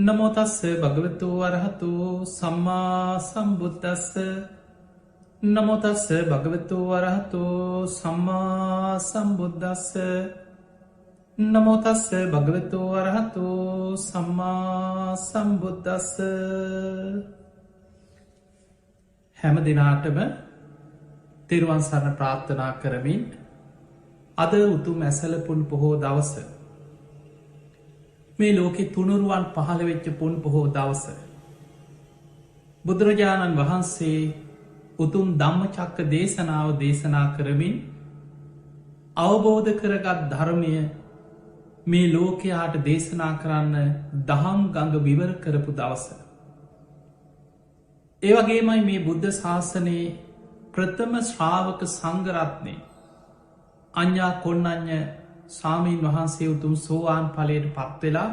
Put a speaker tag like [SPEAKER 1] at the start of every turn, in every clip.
[SPEAKER 1] නමෝ තස්ස භගවතු වරහතු සම්මා සම්බුද්දස්ස නමෝ තස්ස භගවතු වරහතු සම්මා සම්බුද්දස්ස නමෝ තස්ස භගවතු වරහතු සම්මා සම්බුද්දස්ස. හැම දිනාටම තෙරුවන් සරණ ප්‍රාර්ථනා කරමින් අද උතුම් ඇසලපුන් පොහෝ දවස මේ ලෝකෙ තුනුරුවන් පහළ වෙච්ච පුන් පොහෝ දවස බුදුරජාණන් වහන්සේ උතුම් ධම්මචක්ක දේශනාව දේශනා කරමින් අවබෝධ කරගත් ධර්මය මේ ලෝකයාට දේශනා කරන්න දහම් ගඟ විවර කරපු දවස. ඒවගේමයි මේ බුද්ධ ශාසනයේ ප්‍රථම ශ්‍රාවක සංඝරත්නය අඤ්ඤා කොණ්ණඤ්ඤ ස්වාමීන් වහන්සේ උතුම් සෝවාන් ඵලයට පත්වෙලා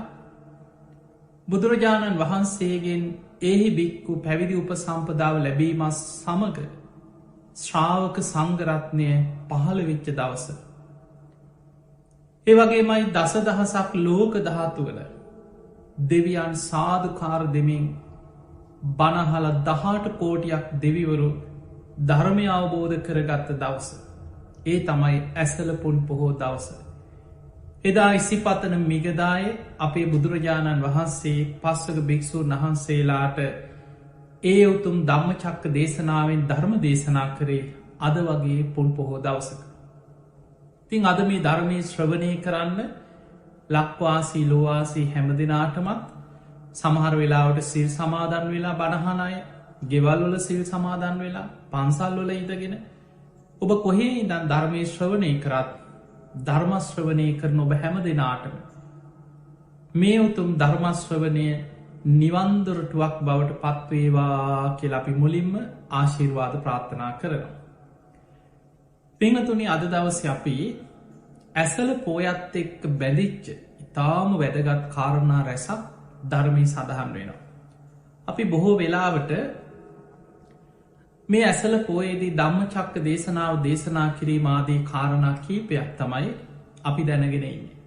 [SPEAKER 1] බුදුරජාණන් වහන්සේගෙන් එහි බික්කු පැවිදි උපසම්පදාව ලැබීමත් සමඟ ශ්‍රාවක සංඝරත්නය පහළ වෙච්ච දවස. ඒවගේමයි දස දහසක් ලෝක ධාතුවල දෙවියන් සාධකාර දෙමින් බණහල 18 කෝටියක් දෙවිවරු ධර්මය අවබෝධ කරගත්ත දවස. ඒ තමයි ඇසලපුන් පොහෝ දවස. එදා ඉසිපතන මිගදාය අපේ බුදුරජාණන් වහන්සේ පස්වක භික්‍ෂූන් වහන්සේලාට ඒ උතුම් ධම්මචක්ක දේශනාවෙන් ධර්ම දේශනා කරේ අද වගේ පුන් පොහෝ දවසක. තින් අද මේ ධර්මය ශ්‍රවණය කරන්න ලක්වාසී ලෝවාසී හැමදිනාටමත් සමහර වෙලාවට සිල් සමාදන් වෙලා බණහනය ගෙවල්වල සිල් සමාදන් වෙලා පන්සල්වල ඉදගෙන ඔබ කොහේ ඉදන් ධර්මය ශ්‍රවණය කරත් ධර්මශ්‍රවනය කරන ඔබ හැම දෙනාටම මේ උතුම් ධර්මශ්‍රවනය නිවන්දුරටුවක් බවට පත්වේවා කියල අපි මුලින්ම ආශිර්වාද ප්‍රාර්ථනා කරනවා. පිංහතුනි අද දවස අපි ඇසල පෝයත් එක්ක බැඳිච්ච ඉතාම වැදගත් කාරණා රැසක් ධර්මී සඳහන් වෙනවා. අපි බොහෝ වෙලාවට මේ ඇසල පෝයේදී ධම්මචක්ක දේශනාව දේශනා කිරීම ආදී කාරණා කීපයක් තමයි අපි දැනගෙන ඉන්නේ.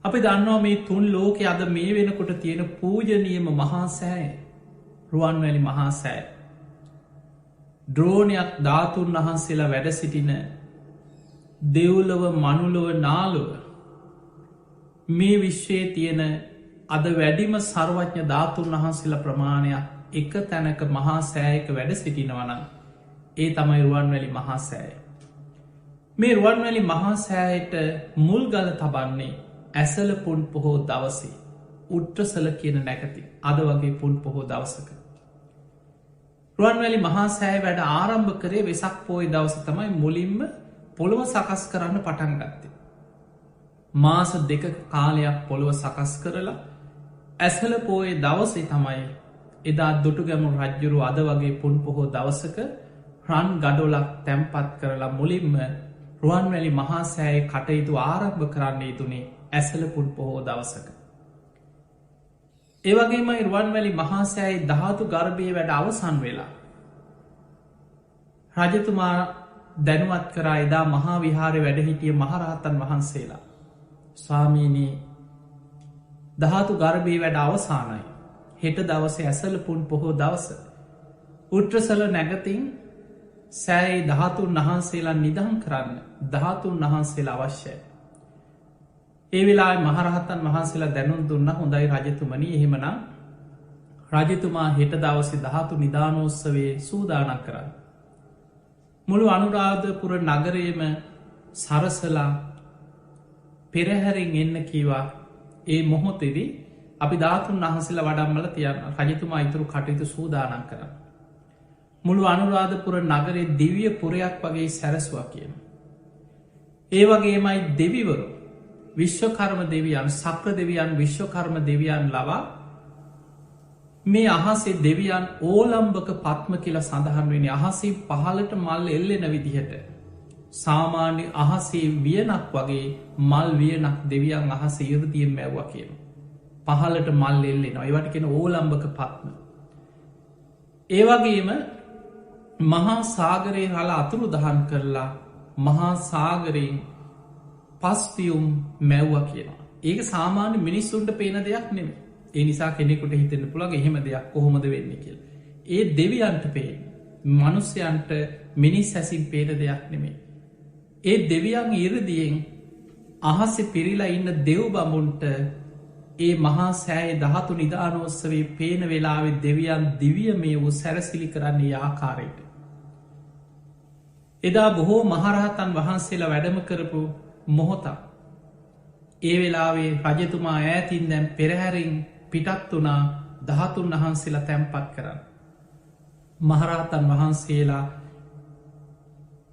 [SPEAKER 1] අපි දන්නවා මේ තුන් ලෝකෙ අද මේ වෙනකොට තියෙන පූජනීයම මහා සෑය රුවන්වැලි මහා සෑය. ද්‍රෝණයක් ධාතුන් වහන්සේලා වැඩ සිටින දෙව්ලොව මනුලොව නාලොව මේ විශ්වයේ තියෙන අද වැඩිම සර්වඥ ධාතුන් වහන්සේලා ප්‍රමාණයක් එක තැනක මහා සෑයක වැඩ සිටිනවනම් ඒ තමයි රුවන්වැලි මහා සෑය. මේ රුවන්වැලි මහා සෑයට මුල් ගල තබන්නේ ඇසල පුන් පොහෝ දවසේ උට්ටසල කියන නැකති අද වගේ පුන් පොහෝ දවසක. රුවන්වැලි මහා සෑය වැඩ ආරම්භ කරේ වෙසක් පෝය දවස තමයි මුලින්ම පොළොව සකස් කරන්න පටන් ගත්තේ. මාස 2 කාලයක් පොළොව සකස් කරලා ඇසල පෝය දවසේ තමයි එදා දුටුගැමුණු රජ්ජුරු අද වගේ පුන් පොහෝ දවසක රන් ගඩොලක් තැම්පත් කරලා මුලින්ම රුවන්වැලි මහා සෑය කටයුතු ආරම්භ කරන්නේ තුනේ ඇසල පුන් පොහෝ දවසක. ඒවගේම රුවන්වැලි මහා සෑයි ධාතු ගර්භය වැඩ අවසන් වෙලා රජතුමා දැනුවත් කරා එදා මහා විහාරය වැඩහිටිය මහරහතන් වහන්සේලා ස්වාමීනී ධාතු ගර්භය වැඩ අවසානයි. හෙට දවස ඇසල පුන් පොහෝ දවස උට්‍රසල නැගතින් සෑයි ධාතුන් වහන්සේලා නිදහම් කරන්න ධාතුන් වහන්සේලා අවශ්‍යයි. ඒ වෙලා මහරහතන් වහන්සේලා දැනුම් දුන්න හොඳයි රජතුමනි එහෙමනම් රජතුමා හෙට දවස ධාතු නිධානෝත්සවේ සූදානම් කරන්න. මුළු අනුරාධපුර නගරයම සරසලා පෙරහැරින් එන්න කීවා. ඒ මොහොතෙදී අපි ධාතුන් වහන්සේලා වඩම්මල තියන්න රජතුමා ඉතුරු කටයුතු සූදානම් කරන්න. මුළු අනුරාධපුර නගරේ දිව්‍ය පුරයක් වගේ සැරසුවා කියන. ඒ වගේමයි දෙවිවරු විශ්වකර්ම දෙවියන් සක්‍ර දෙවියන් විශ්වකර්ම දෙවියන් ලවා මේ අහසේ දෙවියන් ඕලම්භක පත්ම කියලා සඳහන් වෙන අහසේ පහලට මල් එල්ලෙන විදිහට සාමාන්‍ය අහසේ වියනක් වගේ මල් වියනක් දෙවියන් අහස ඉරදියෙන් මැව්වා කියන. පහලට මල් එල්ලෙන ඒවට කෙන ඕලම්භක පත්ම. ඒවගේම මහා සාගරය හල අතුරු දහන් කරලා මහා සාගරයෙන් පස්පියුම් මැව්ව කියනවා. ඒක සාමාන්‍ය මිනිස්සුන්ට පේන දෙයක් නෙමෙයි. ඒ නිසා කෙනෙකුට හිතෙන්න පුළන් එහෙම දෙයක් කොහොමද වෙන්න කියල. ඒ දෙවියන්ට පේන මනුස්්‍යයන්ට මිනිස් ඇසින් පේන දෙයක් නෙමේ. ඒ දෙවියන් ඉරදියෙන් අහස්සෙ පිරිලා ඉන්න දෙව් බමුන්ට ඒ මහා සෑය දහතු නිධානෝත්සවේ පේන වෙලාවෙ දෙවියන් දිවිය මේ වූ සැරසිලි කරන්නේ ආකාරයට. එදා බොහෝ මහරහතන් වහන්සේලා වැඩම කරපු මොහොතක්. ඒ වෙලාවේ රජතුමා ඈතින් දැම් පෙරහැරින් පිටත් වනා දහතුන් වහන්සේලා තැන්පත් කරන්න. මහරහතන් වහන්සේලා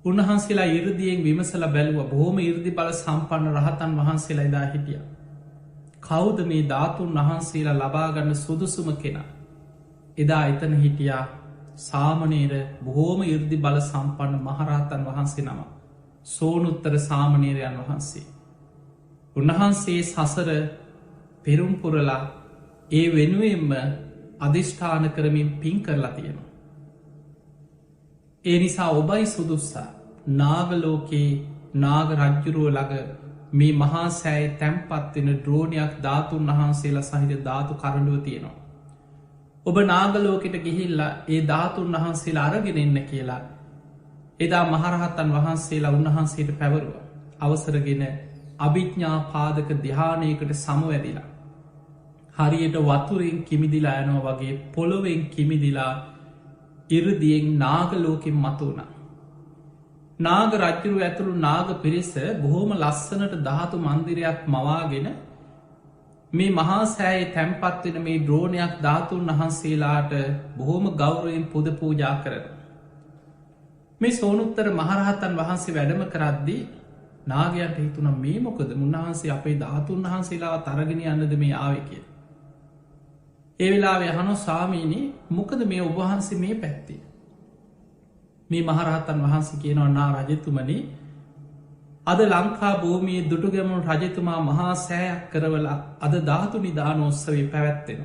[SPEAKER 1] උන්වහන්සේලා ඉරදියෙන් විමසල බැලුව බොහෝම ඉරදි බල සම්පන්න රහතන් වහන්සේලා එදා හිටිය. කෞද මේ ධාතුන් වහන්සේලා ලබාගන්න සුදුසුම කෙනා. එදා එතන හිටියා සාමනේර බොහෝම ඉර්දි බල සම්පන්න මහරහතන් වහන්සේ නම සෝනුත්තර සාමනේරයන් වහන්සේ. උන්වහන්සේ සසර පෙරුම්පුරලා ඒ වෙනුවෙන්ම අධිෂ්ඨාන කරමින් පින් කරලා තියෙනවා. ඒ නිසා ඔබයි සුදුස්සා නාගලෝකයේ නාග රජ්ජුරුව ළඟ මේ මහා සෑය තැම්පත්වෙන ද්‍රෝණයක් ධාතුන් වහන්සේලා සහිත ධාතු කරඩුව තියෙනවා. ඔබ නාගලෝකට ගිහිල්ලා ඒ ධාතුන් වහන්සේලා අරගෙන එන්න කියලා එදා මහරහත්තන් වහන්සේලා උන්වහන්සේට පැවරුව අවසරගෙන අභිඥ්ඥා පාදක ධ්‍යානයකට සමවැදිලා. හරියට වතුරෙන් කිමිදිලා යනෝ වගේ පොළොවෙන් කිමිදිලා ඉරදියෙන් නාගලෝකෙන් මතුවන. නාග රජ්ජුරු ඇතුළු නාග පිරිස බොහෝම ලස්සනට ධාතු මන්දිරයක් මවාගෙන මේ මහා සෑයේ තැන්පත්වෙන මේ ද්‍රෝණයක් ධාතුන් වහන්සේලාට බොහෝම ගෞරයෙන් පුද පූජා කරන. මේ සෝනුත්තර මහරහතන් වහන්සේ වැඩම කරද්දී නාගයන්ට හිතුන මේ මොකද මුන්වහන්සේ අපේ ධාතුන් වහන්සේලාව තරගෙන යන්නද මේ ආවේ කිය. ඒ වෙලාව යහනො සාමීනී මොකද මේ ඔබහන්සේ මේ පැත්තේ. මේ මහරහතන් වහන්සේ කියනවා නා රජතුමනි අද ලංකා භූමියයේ දුටුගැමුණු රජතුමා මහා සෑයක් කරවලා අද ධාතු නිධානෝත්සවේ පැවැත්වෙන.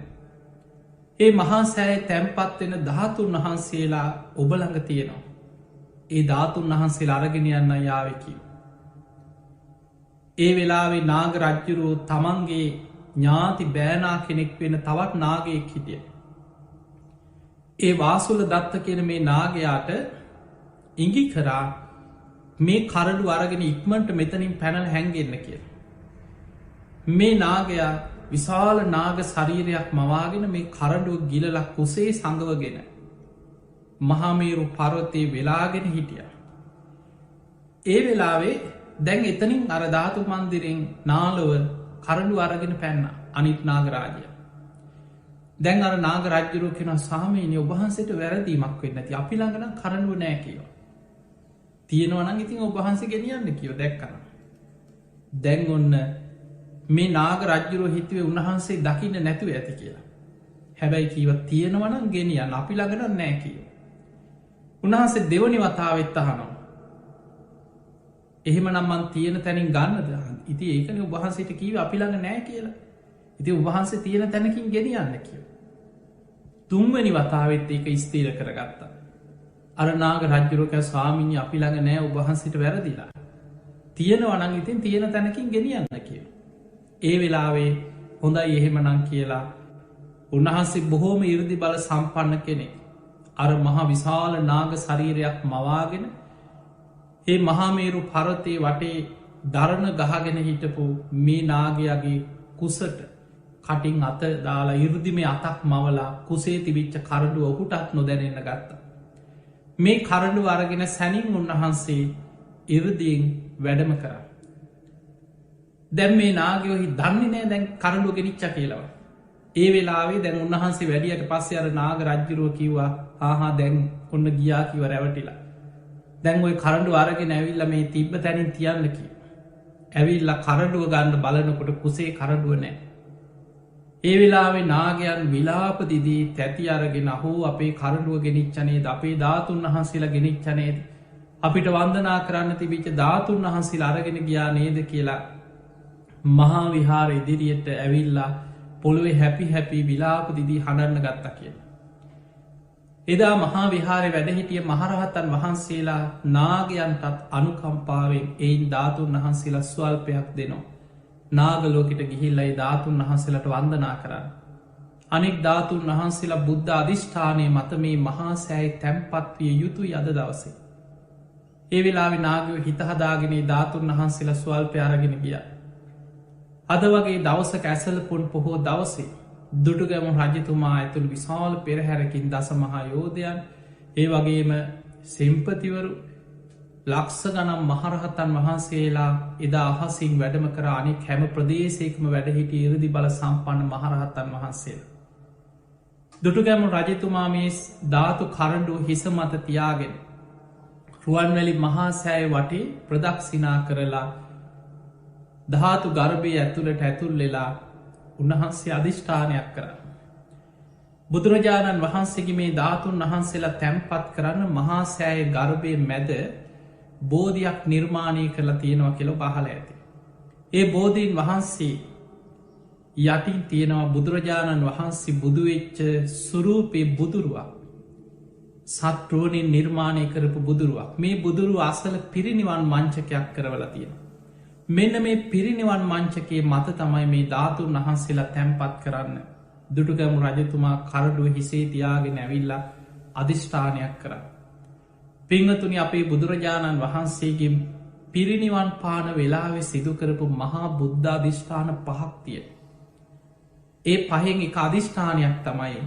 [SPEAKER 1] ඒ මහා සෑය තැන්පත්වෙන ධාතුන් වහන්සේලා ඔබළඟ තියෙනවා. ඒ ධාතුන් වහන්සේලා අරගෙන යන්න යාවකි. ඒ වෙලාවේ නාග රජ්ජුරුව තමන්ගේ ඥාති බෑනා කෙනෙක් වෙන තවත් නාගයෙක් හිටිය. ඒ වාසුල දත්ත කියන මේ නාගයාට ඉඟි කරා මේ කරඩු අරගෙන ඉක්මට මෙතනින් පැනල් හැන්ගෙන්න්න කිය. මේ නාගයා විශාල නාග ශරීරයක් මවාගෙන මේ කරඩුව ගිලලක් කුසේ සඟවගෙන මහාමේරු පරවතයේ වෙලාගෙන හිටිය. ඒ වෙලාවේ දැන් එතනින් අරධාතු මන්දිරෙන් නාලොව කරඩු අරගෙන පැන්න අනිත් නාගරාජය. දැන් අර නාග රජ්ජුරුව කෙන සාමීනය ඔබහන්සට වැරදීමක් වෙන්න ඇති අපි ළඟන කරඩුව නෑ කියව. තියෙනවනං ඉතින් ඔබහන්සේ ගෙනියන්න කියව දැක්කන. දැන් ඔන්න මේ නාග රජ්ජුරුව හිතුවේ උන්වහන්සේ දකින්න නැතුව ඇති කියලා. හැබැයි කීව තියෙනවනං ගෙනියන්න අපි ළඟන නෑ කියව. උන්වහන්සේ දෙවනි වතාවෙත් අහනවා. එහෙම නම්මන් තියෙන තැනින් ගන්නද ඉති ඒකන උබහන්සේට කීව අපි ළඟ නෑ කියලා. ඉති උබහන්සේ තියෙන තැනකින් ගෙනියන්න කියව. තුන්වැනි වතාවෙත් ඒක ස්තීර කරගත්තා. අරනාග රජ්ජුරක ස්වාමිනි අපි ළඟ නෑ උබහන්සිට වැරදිලා. තියෙන වනන් ඉතින් තියෙන තැනකින් ගෙනියන්න කිය. ඒ වෙලාවේ හොඳයි එහෙම නං කියලා උන්වහන්සේ බොහෝම ඉරදි බල සම්පන්න කෙනෙ. අර මහා විශාල නාග ශරීරයක් මවාගෙන ඒ මහාමේරු පරතේ වටේ දරණ ගහගෙන හිටපු මේ නාගයාගේ කුසට කටින් අත දාලා ඉරදිම අතක් මවලා කුසේ තිබිච්ච කරඩුව ඔහුටත් නොදැනෙන්න ගත්තා. මේ කරඩු අරගෙන සැනින් උන්වහන්සේ ඉරදියෙන් වැඩම කර. දැම් මේ නාගයෝහි දන්නේ නෑ දැන් කරඩුව ගෙනනිච්ච කියලව. ඒ වෙලාවේ දැන් උන්වහන්සේ වැඩියට පස්සේ අර නාග රජ්ජුරුව කිව්වා ආහා දැන් ඔන්න ගියා කිව රැවටිලා. දැන් ඔය කරඩු අරගෙන ඇවිල්ල මේ තිබ්බ තැනින් තියන්නකි. ඇවිල්ල කරඩුව ගන්න බලනකොට කුසේ කරඩුව නෑ. ඒ වෙලාවේ නාගයන් විලාපදිදී තැති අරගෙන හෝ අපේ කරඩුව ගෙනනිච්චනේද අපේ ධාතුන් වහන්සේලා ගෙනනිච්චනේද අපිට වන්දනා කරන්න තිබිච්ච ධාතුන් වහන්සේලා අරගෙන ගියා නේද කියලා මහා විහාර ඉදිරියට ඇවිල්ලා පොළොවේ හැපි හැපි විලාපදිදී හඬන්න ගත්තා කියලා. එදා මහා විහාරය වැඩහිටිය මහරහතන් වහන්සේලා නාගයන්ටත් අනුකම්පාවෙන් එයින් ධාතුන් වහන්සේලා ස්වල්පයක් දෙනවා. නාගලෝකට ගිහිල්ලයි ධාතුන් වහන්සේලට වන්දනා කරන්න. අනෙක් ධාතුන් වහන්සේලා බුද්ධ අධිෂ්ඨානය මත මේ මහා සෑයි තැම්පත්විය යුතු යද දවසේ. ඒ වෙලාවෙ නාගව හිතහදාගෙන ධාතුන් වහන්සේලා ස්වල්පය අරගෙන ගිය. අද වගේ දවසක ඇසලපුන් පොහෝ දවසේ දුටුගැමු රජතුමා ඇතුළ විශාල පෙරහැරකින් දස මහා යෝධයන් ඒ වගේම සෙම්පතිවරු ලක්ස ගනම් මහරහතන් වහන්සේලා එදා අහසින් වැඩම කර අනෙක් හැම ප්‍රදේශයකම වැඩහිට ඉරදි බල සම්පන්න මහරහතන් වහන්සේලා. දුටුගැමු රජතුමා මේ ධාතු කරඩුව හිස මත තියාගෙන රුවන්වැලි මහා සෑය වටේ ප්‍රදක්ෂිනා කරලා ධාතු ගර්භය ඇතුළට ඇතුල් වෙලා උන්වහන්සේ අධිෂ්ඨානයක් කර. බුදුරජාණන් වහන්සේගේ මේ ධාතුන් වහන්සේලා තැම්පත් කරන්න මහා සෑය ගර්භය මැද බෝධයක් නිර්මාණය කරලා තියෙනවා කියල පහල ඇති. ඒ බෝධීන් වහන්සේ යටින් තියෙනවා බුදුරජාණන් වහන්සේ බුදුවෙච්ච සුරූපේ බුදුරුවක් සත්‍රෝණින් නිර්මාණය කරපු බුදුරුවක් මේ බුදුරු අසල පිරිනිවන් මංචකයක් කරවල තියෙන. මෙන්න මේ පිරිනිවන් මංචකේ මත තමයි මේ ධාතුන් වහන්සේලා තැම්පත් කරන්න දුටුගැමු රජතුමා කරඩුව හිසේ තියාගෙන ඇවිල්ලා අධිෂ්ඨානයක් කරන්න. පිංහතුනි අපේ බුදුරජාණන් වහන්සේගේ පිරිනිවන් පාන වෙලාවෙ සිදුකරපු මහා බුද්ධාධිෂ්ඨාන පහක් තිය. ඒ පහෙන් එක අධිෂ්ඨානයක් තමයි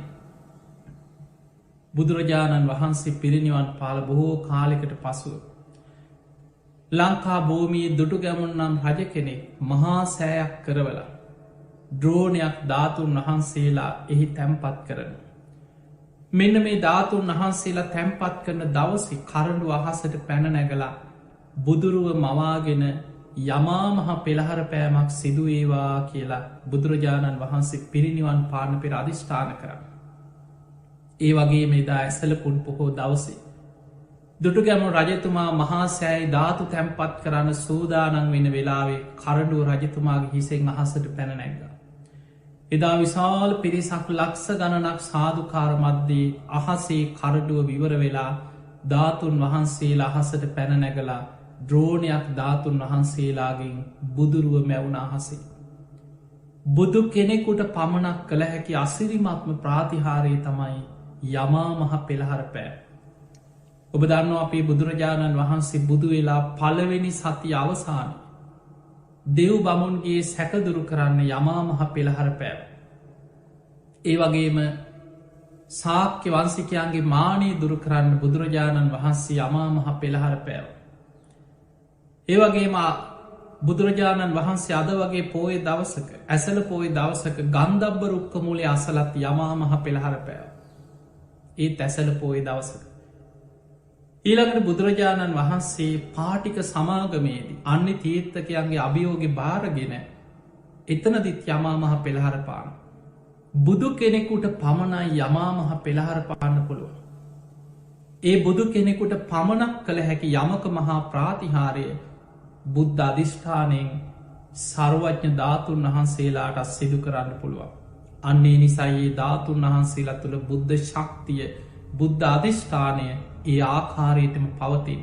[SPEAKER 1] බුදුරජාණන් වහන්සේ පිරිනිවන් පාල බොහෝ කාලෙකට පසුව. ලංකා භූමී දුටුගැමුන් නම් රජ කෙනෙක් මහා සෑයක් කරවල ද්‍රෝණයක් ධාතුන් වහන්සේලා එහි තැම්පත් කරන. මෙන්න මේ ධාතුන් වහන්සේලා තැම්පත් කරන දවසි කරඩු අහසට පැන නැගලා බුදුරුව මවාගෙන යමා මහ පෙළහර පෑමක් සිදුවේවා කියලා බුදුරජාණන් වහන්සේ පිරිනිවන් පාන පෙර අධිෂ්ඨාන කරන්න. ඒ වගේ මෙදා ඇසලපුන් පොහෝ දවසේ. දුටුගැමු රජතුමා මහා සෑයි ධාතු තැම්පත් කරන්න සූදානන් වෙන වෙලාවේ කරඩුව රජතුමාගේ හිසෙන් අහසට පැන නැග්ග. එදා විශාල පිරිසක් ලක්ස ගණනක් සාධකාර මධ්‍යයේ අහසේ කරඩුව විවර වෙලා ධාතුන් වහන්සේලා අහසට පැන නැගලා ද්‍රෝණයක් ධාතුන් වහන්සේලාගෙන් බුදුරුව මැවුණ අහසේ. බුදු කෙනෙකුට පමණක් කළ හැකි අසිරිමත්ම ප්‍රාතිහාරය තමයි යමා මහ පෙළහර පෑ. ඔබ දන්නවා අපේ බුදුරජාණන් වහන්සේ බුදු වෙලා පළවෙනි සති අවසාන දෙව් බමුන්ගේ සැකදුරු කරන්න යමා මහ පෙළහර පෑව. ඒ වගේම සාක්‍ය වන්සිකයන්ගේ මානී දුරු කරන්න බුදුරජාණන් වහන්සේ යමා මහ පෙළහර පෑව. ඒ වගේම බුදුරජාණන් වහන්සේ අද වගේ පෝය දවසක ඇසල පෝය දවසක ගන්ධබ්බ රුක්ක මුලේ අසලත් යමා මහ පෙළහර පෑව. ඒ ඇසල පෝය දවසක. ඊළඟට බුදුරජාණන් වහන්සේ පාටික සමාගමේදී අන්‍ය තීර්ථකයන්ගේ අභියෝග භාරගෙන එතනදිත් යමා මහ පෙළහර පාන. බුදු කෙනෙකුට පමණයි යමා මහ පෙළහර පාන්න පුළුව. ඒ බුදු කෙනෙකුට පමණක් කළ හැකි යමක මහා ප්‍රාතිහාරය බුද්ධ අධිෂ්ඨානයෙන් සර්වඥ ධාතුන් වහන්සේලාට සිදු කරන්න පුළුවන්. අන්නේ නිසායේ ධාතුන් වහන්සේලා තුළ බුද්ධ ශක්තිය බුද්ධ අධිෂ්ඨානය ඒ ආකාරයටම පවතින්.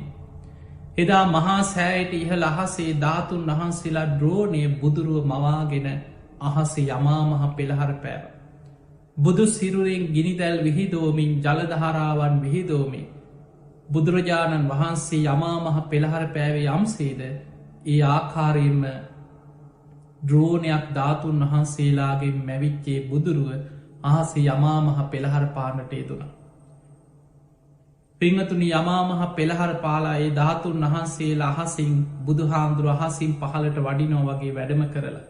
[SPEAKER 1] එදා මහා සෑයට ඉහළ අහසේ ධාතුන් වහන්සේලා ද්‍රෝණය බුදුරුව මවාගෙන අහසේ යමා මහ පෙළහර පෑව. බුදු සිරුරෙන් ගිනිදැල් විහිදෝමින් ජලධාරාවන් විහිදෝමින් බුදුරජාණන් වහන්සේ යමා මහ පෙළහර පෑවේ යම්සේද ඒ ආකාරයෙන්ම ද්‍රෝණයක් ධාතුන් වහන්සේලාගේ මැවිච්චේ බුදුරුව අහසේ යමා මහ පෙළහර පානට යෙදුණා. පිංහතුනි යමා මහ පෙළහර පාලා ඒ ධාතුන් වහන්සේලා අහසින් බුදුහාමුදුරුව අහසින් පහලට වඩිනෝ වගේ වැඩම කරලා.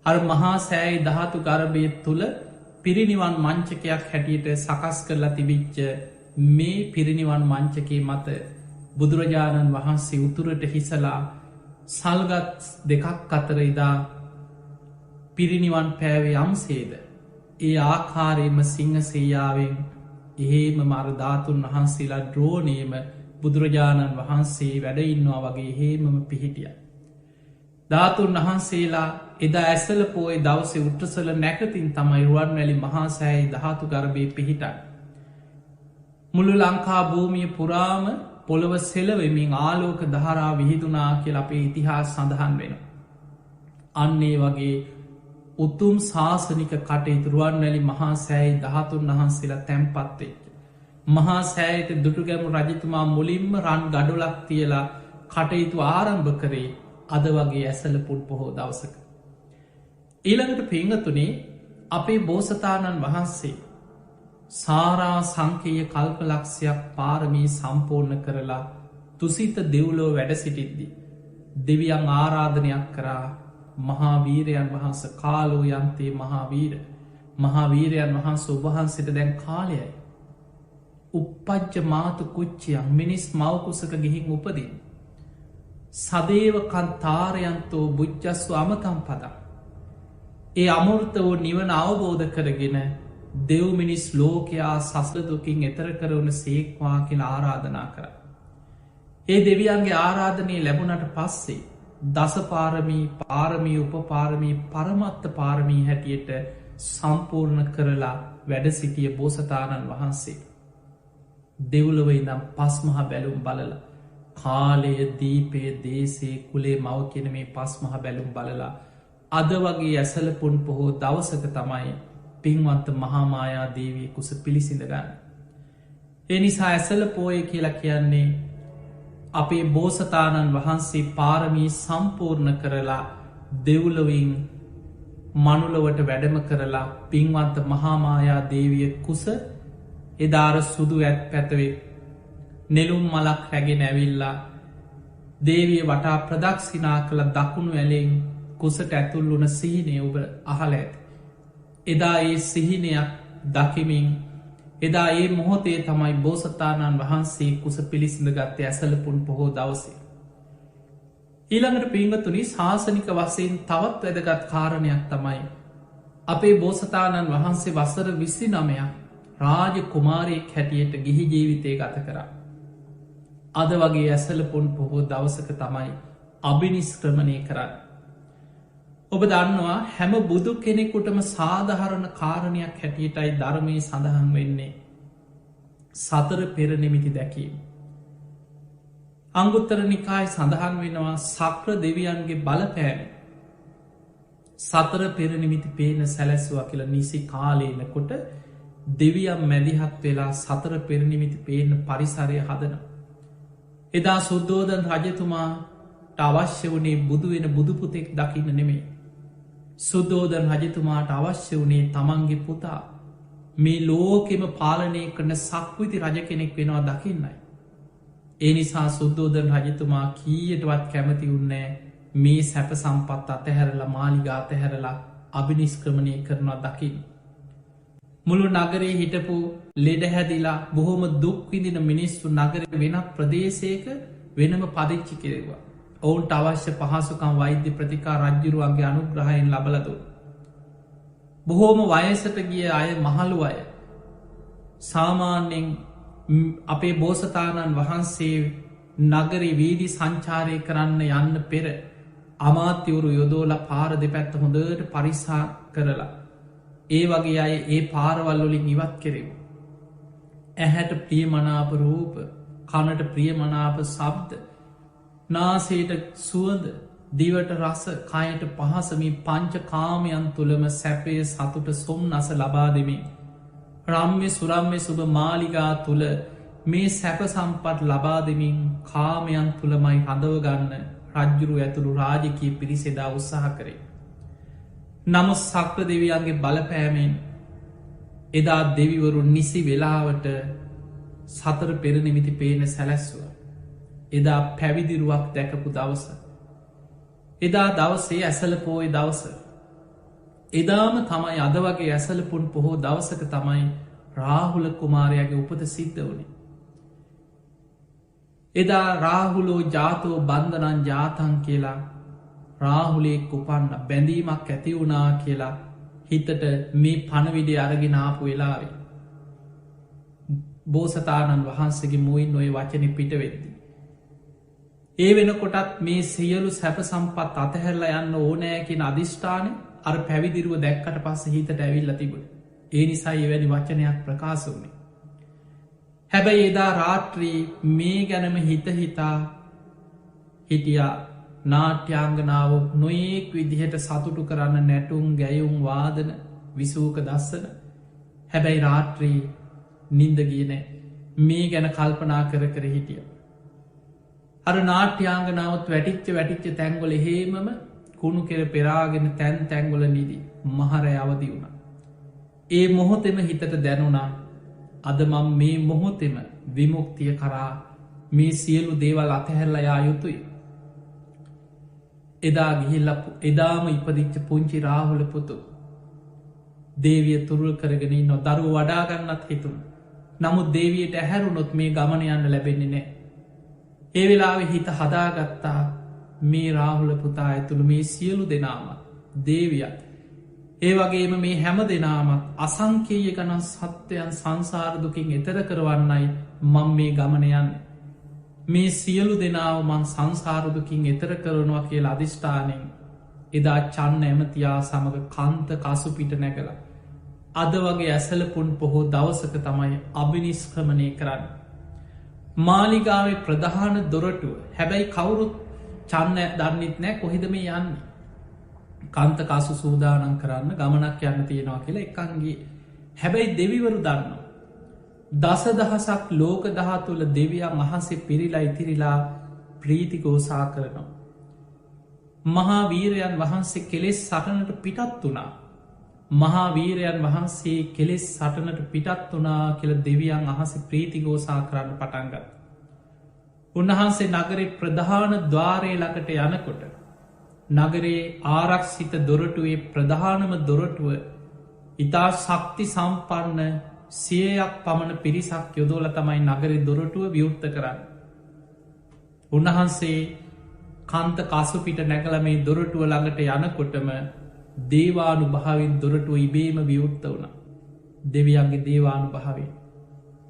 [SPEAKER 1] අර මහා සෑයි ධාතු ගර්භය තුළ පිරිනිවන් මංචකයක් හැටියට සකස් කරලා තිබිච්ච මේ පිරිනිවන් මංචකේ මත බුදුරජාණන් වහන්සේ උතුරට හිසලා සල්ගත් දෙකක් අතර ඉදා පිරිනිවන් පෑවේ යම්සේද ඒ ආකාරයම සිංහ සේයාවෙන් එහෙම මර ධාතුන් වහන්සේලා ද්‍රෝණයම බුදුරජාණන් වහන්සේ වැඩඉන්නවා වගේ හේමම පිහිටිය. ධාතුන් වහන්සේලා එදා ඇසල පෝය දවසේ උට්ටසල නැකතින් තමයි රුවන්වැලි මහා සෑයි ධාතු ගර්භය පිහිටන්. මුළු ලංකා භූමිය පුරාම පොළොව සෙලවෙමින් ආලෝක දහරා විහිදුනා කියල අපේ ඉතිහාස සඳහන් වෙන. අන්නේ වගේ උතුම් ශාසනික කටයුතු රුවන්වැලි මහා සෑයි 13 වහන්සේලා තැන්පත්වෙච්ච. මහා සෑයට දුටුගැමු රජතුමා මුලින්ම රන් ගඩුලක් තියලා කටයුතු ආරම්භ කරේ අද වගේ ඇසලපුන් පොහෝ දවසක. ඊළඟට පිංහතුනේ අපේ බෝසතාණන් වහන්සේ සාරා සංකේය කල්පලක්ෂයක් පාරමී සම්පූර්ණ කරලා තුසිත දෙව්ලෝ වැඩ සිටිද්දි. දෙවියන් ආරාධනයක් කරා මහාවීරයන් වහන්ස කාලෝ යන්තේ මහාවීරයන් වහන්ස ඔබහන්සිට දැන් කාලයයි. උපපජ්ජ මාතු කුච්චියන් මිනිස් මවකුසක ගිහින් උපදින්. සදේවකන් තාරයන්තෝ බුච්චස්ව අමතම් පදක්. ඒ අමුෘත වූ නිවන අවබෝධ කරගෙන දෙව්මිනිස් ලෝකයා සසලදුකින් එතර කරවන සේක්වා කියලා ආරාධනා කර. ඒ දෙවියන්ගේ ආරාධනය ලැබුණට පස්සේ දසපාරමී පාරමී උපපාරමී පරමත්ත පාරමී හැටියට සම්පූර්ණ කරලා වැඩ සිටිය බෝසතාණන් වහන්සේ. දෙව්ලොව ඉදම් පස්මහ බැලුම් බලල කාලය දීපය දේසේ කුලේ මව කියන මේ පස්මහ බැලුම් බලලා අද වගේ ඇසලපුන් පොහෝ දවසක තමයි පින්වන්ත මහාමායා දේවී කුස පිළිසිඳගන්න. එනිසා ඇසල පෝය කියලා කියන්නේ අපේ බෝසතාණන් වහන්සේ පාරමී සම්පූර්ණ කරලා දෙව්ලොවින් මනුලවට වැඩම කරලා පින්වන්ත මහාමායා දේවිය කුස එදාර සුදු ඇත් පැතවේ නෙළුම් මලක් හැගෙන ඇවිල්ලා දේවිය වටා ප්‍රදක්ෂිනා කළ දකුණු ඇලෙන් කුසට ඇතුල් වුන සිහිනය ඔබ අහල ඇති. එදා ඒ සිහිනයක් දකිමින් එදා ඒ මොහොතේ තමයි බෝසතාණන් වහන්සේ කුස පිළිසිඳ ගත්තේ ඇසලපුන් පොහෝ දවසේ. ඊළඟට පිංගතුනි ශාසනික වසයෙන් තවත් වැදගත් කාරණයක් තමයි අපේ බෝසතාණන් වහන්සේ වසර 29ක් රාජ කුමාරයෙක් හැටියට ගිහි ජීවිතය ගත කරා. අද වගේ ඇසලපුන් පොහෝ දවසක තමයි අභිනිස්ක්‍රමණය කරන්න. ඔබ දන්නවා හැම බුදු කෙනෙකුටම සාධහරණ කාරණයක් හැටියටයි ධර්මය සඳහන් වෙන්නේ සතර පෙරනිමිති දැකීම. අංගුත්තර නිකායි සඳහන් වෙනවා සක්‍ර දෙවියන්ගේ බලපෑම සතර පෙරනිමිති පේන සැලැස්වා කියලා නිසි කාලයනකොට දෙවියම් මැදිහත් වෙලා සතර පෙරනිමිති පේන පරිසරය හදන. එදා සුද්දෝදන් රජතුමාට අවශ්‍ය වනේ බුදුවෙන බුදුපුතෙක් දකින්න නෙමේ. සුද්දෝදන් රජතුමාට අවශ්‍ය වනේ තමන්ගේ පුතා මේ ලෝකෙම පාලනය කරන සක්විති රජ කෙනෙක් වෙනවා දකින්නයි. ඒ නිසා සුද්දෝදන් රජතුමා කීයටවත් කැමති උන්නෑ මේ සැප සම්පත් අතහැරලා මාලිගා අතහැරලා අභිනිස්ක්‍රමණය කරනවා දකින්න. මුළු නගරේ හිටපු ලෙඩ හැදිලා බොහොම දුක්විදින මිනිස්සු නගර වෙන ප්‍රදේශයක වෙනම පදිච්චි කෙරෙවා. ඔවුන්ට අවශ්‍ය පහසුකම් වෛද්‍ය ප්‍රතිකා රජ්ජුරුවන්ගේ අනුග්‍රහයෙන් ලබලදු. බොහෝම වයසට ගිය අය මහළු අය සාමාන්‍යෙන් අපේ බෝසතාණන් වහන්සේ නගරි වීදි සංචාරය කරන්න යන්න පෙර අමාත්‍යවරු යොදෝල පාර දෙපැත්ත හොඳට පරිසා කරලා ඒ වගේ අය ඒ පාරවල්ලොලින් ඉවත් කෙරෙව. ඇහැට ප්‍රියමනාප රූප කනට ප්‍රියමනාප සබ්ද නාසේට සුවද දිවට රස කයට පහසමි පංච කාමයන් තුළම සැපය සතුට සොම්නස ලබා දෙමින් රම්ම්‍ය සුරම්ම්‍ය සුභ මාලිගා තුළ මේ සැප සම්පත් ලබා දෙමින් කාමයන් තුළමයි හඳවගන්න රජ්ජුරු ඇතුළු රාජකී පිරිසෙදා උත්සාහ කරේ. නමුත් සක්‍ර දෙවියන්ගේ බලපෑමෙන් එදා දෙවිවරු නිසි වෙලාවට සතර පෙරනිමිති පේන සැලැස්ව. එදා පැවිදිරුවක් දැකපු දවස. එදා දවසේ ඇසල පෝය දවස. එදාම තමයි අද වගේ ඇසලපුන් පොහෝ දවසක තමයි රාහුල කුමාරයාගේ උපත සිද්ධ වනේ. එදා රාහුලෝ ජාතෝ බන්ධනන් ජාතන් කියලා රාහුලෙක් උපන්න බැඳීමක් ඇති වුණා කියලා හිතට මේ පණවිඩි අරගෙන ආපු වෙලාවේ. බෝසතාණන් වහන්සේගේ මුයින් ඔය වචන පිට වෙද්දි. ඒ වෙනකොටත් මේ සියලු සැප සම්පත් අතහැරලා යන්න ඕනෑකින් අධිෂ්ඨානය අර පැවිදිරුව දැක්කට පස්ස හිතට ඇවිල්ල තිබුණ. ඒ නිසා එවැනි වචනයක් ප්‍රකාශ වුණේ. හැබැයි එදා රාත්‍රී මේ ගැනම හිත හිතා හිටියා නාට්‍යාංගනාව නොයෙක් විදිහට සතුටු කරන්න නැටුම් ගැයුම් වාදන විසූක දස්සන හැබැයි රාත්‍රී නින්ද ගියනෑ මේ ගැන කල්පනා කර කර හිටිය. අර නාට්‍යාංගනාවත් වැටිච්ච තැන්ගොල හේමම කුණු කෙර පෙරාගෙන තැන් තැන්ගොල නිදී මහර අවදි වුණ. ඒ මොහොතෙම හිතට දැනුණා අද මම් මේ මොහොතෙම විමුක්තිය කරා මේ සියලු දේවල් අතහැරලයා යුතුයි. එදා ගිහිල්ලපු එදාම ඉපදිච්ච පුංචි රාහුල පුතු දේවිය තුරුල් කරගෙන නො දරු වඩාගන්නත් හිතුන්. නමුත් දේවයට ඇහැරුණොත් මේ ගමන යන්න ලැබෙන්නේ නෑ. ඒ වෙලාවෙ හිත හදාගත්තා මේ රාහුල පුතා ඇතුළු මේ සියලු දෙනාම දේවියත් ඒ වගේම මේ හැම දෙනාමත් අසංකේය ගණන් සත්‍යයන් සංසාරදුකින් එතර කරවන්නයි මං මේ ගමනයන්න. මේ සියලු දෙනාව මං සංසාරදුකින් එතර කරනවා කියල අධිෂ්ඨානෙන් එදා චන්න ඇමතියා සමඟ කන්ත කසු පිට නැගල. අද වගේ ඇසලපුන් පොහෝ දවසක තමයි අභිනිස්ක්‍රමණය කරන්න. මාලිගාවේ ප්‍රධාන දොරටුව හැබැයි කවුරුත් චන්න දන්නෙත් නෑ කොහිද මේ යන්න. කන්ත කසු සූදානන් කරන්න ගමනක් යන්න තියෙනවා කියලා එකන්ගේ හැබැයි දෙවිවරු දන්නවා. දස දහසක් ලෝක දහතුළ දෙවියන් අහන්සේ පිරිලා ඉතිරිලා ප්‍රීතිගෝසා කරනවා. මහාවීරයන් වහන්සේ කෙලෙස් සටනට පිටත් වනා. මහාවීරයන් වහන්සේ කෙලෙස් සටනට පිටත් වනා කියල දෙවියන් අහසේ ප්‍රීතිගෝසා කරන්න පටන්ගත්. උන්වහන්සේ නගරේ ප්‍රධාන ద్వාරය ළඟට යනකොට නගරේ ආරක්ෂිත දොරටුවේ ප්‍රධානම දොරටුව ඉතා ශක්ති සම්පන්න සියයක් පමණ පිරිසක් යොදෝල තමයි නගරේ දොරටුව විවෘත්ත කරන්න. උන්වහන්සේ කන්ත කසු පිට නැකල මේ දොරටුව ළඟට යනකොටම දේවානු භාවින් දොරටුව ඉබේම විවෘත්ත වුණ. දෙවියන්ගේ දේවානු භාවේ.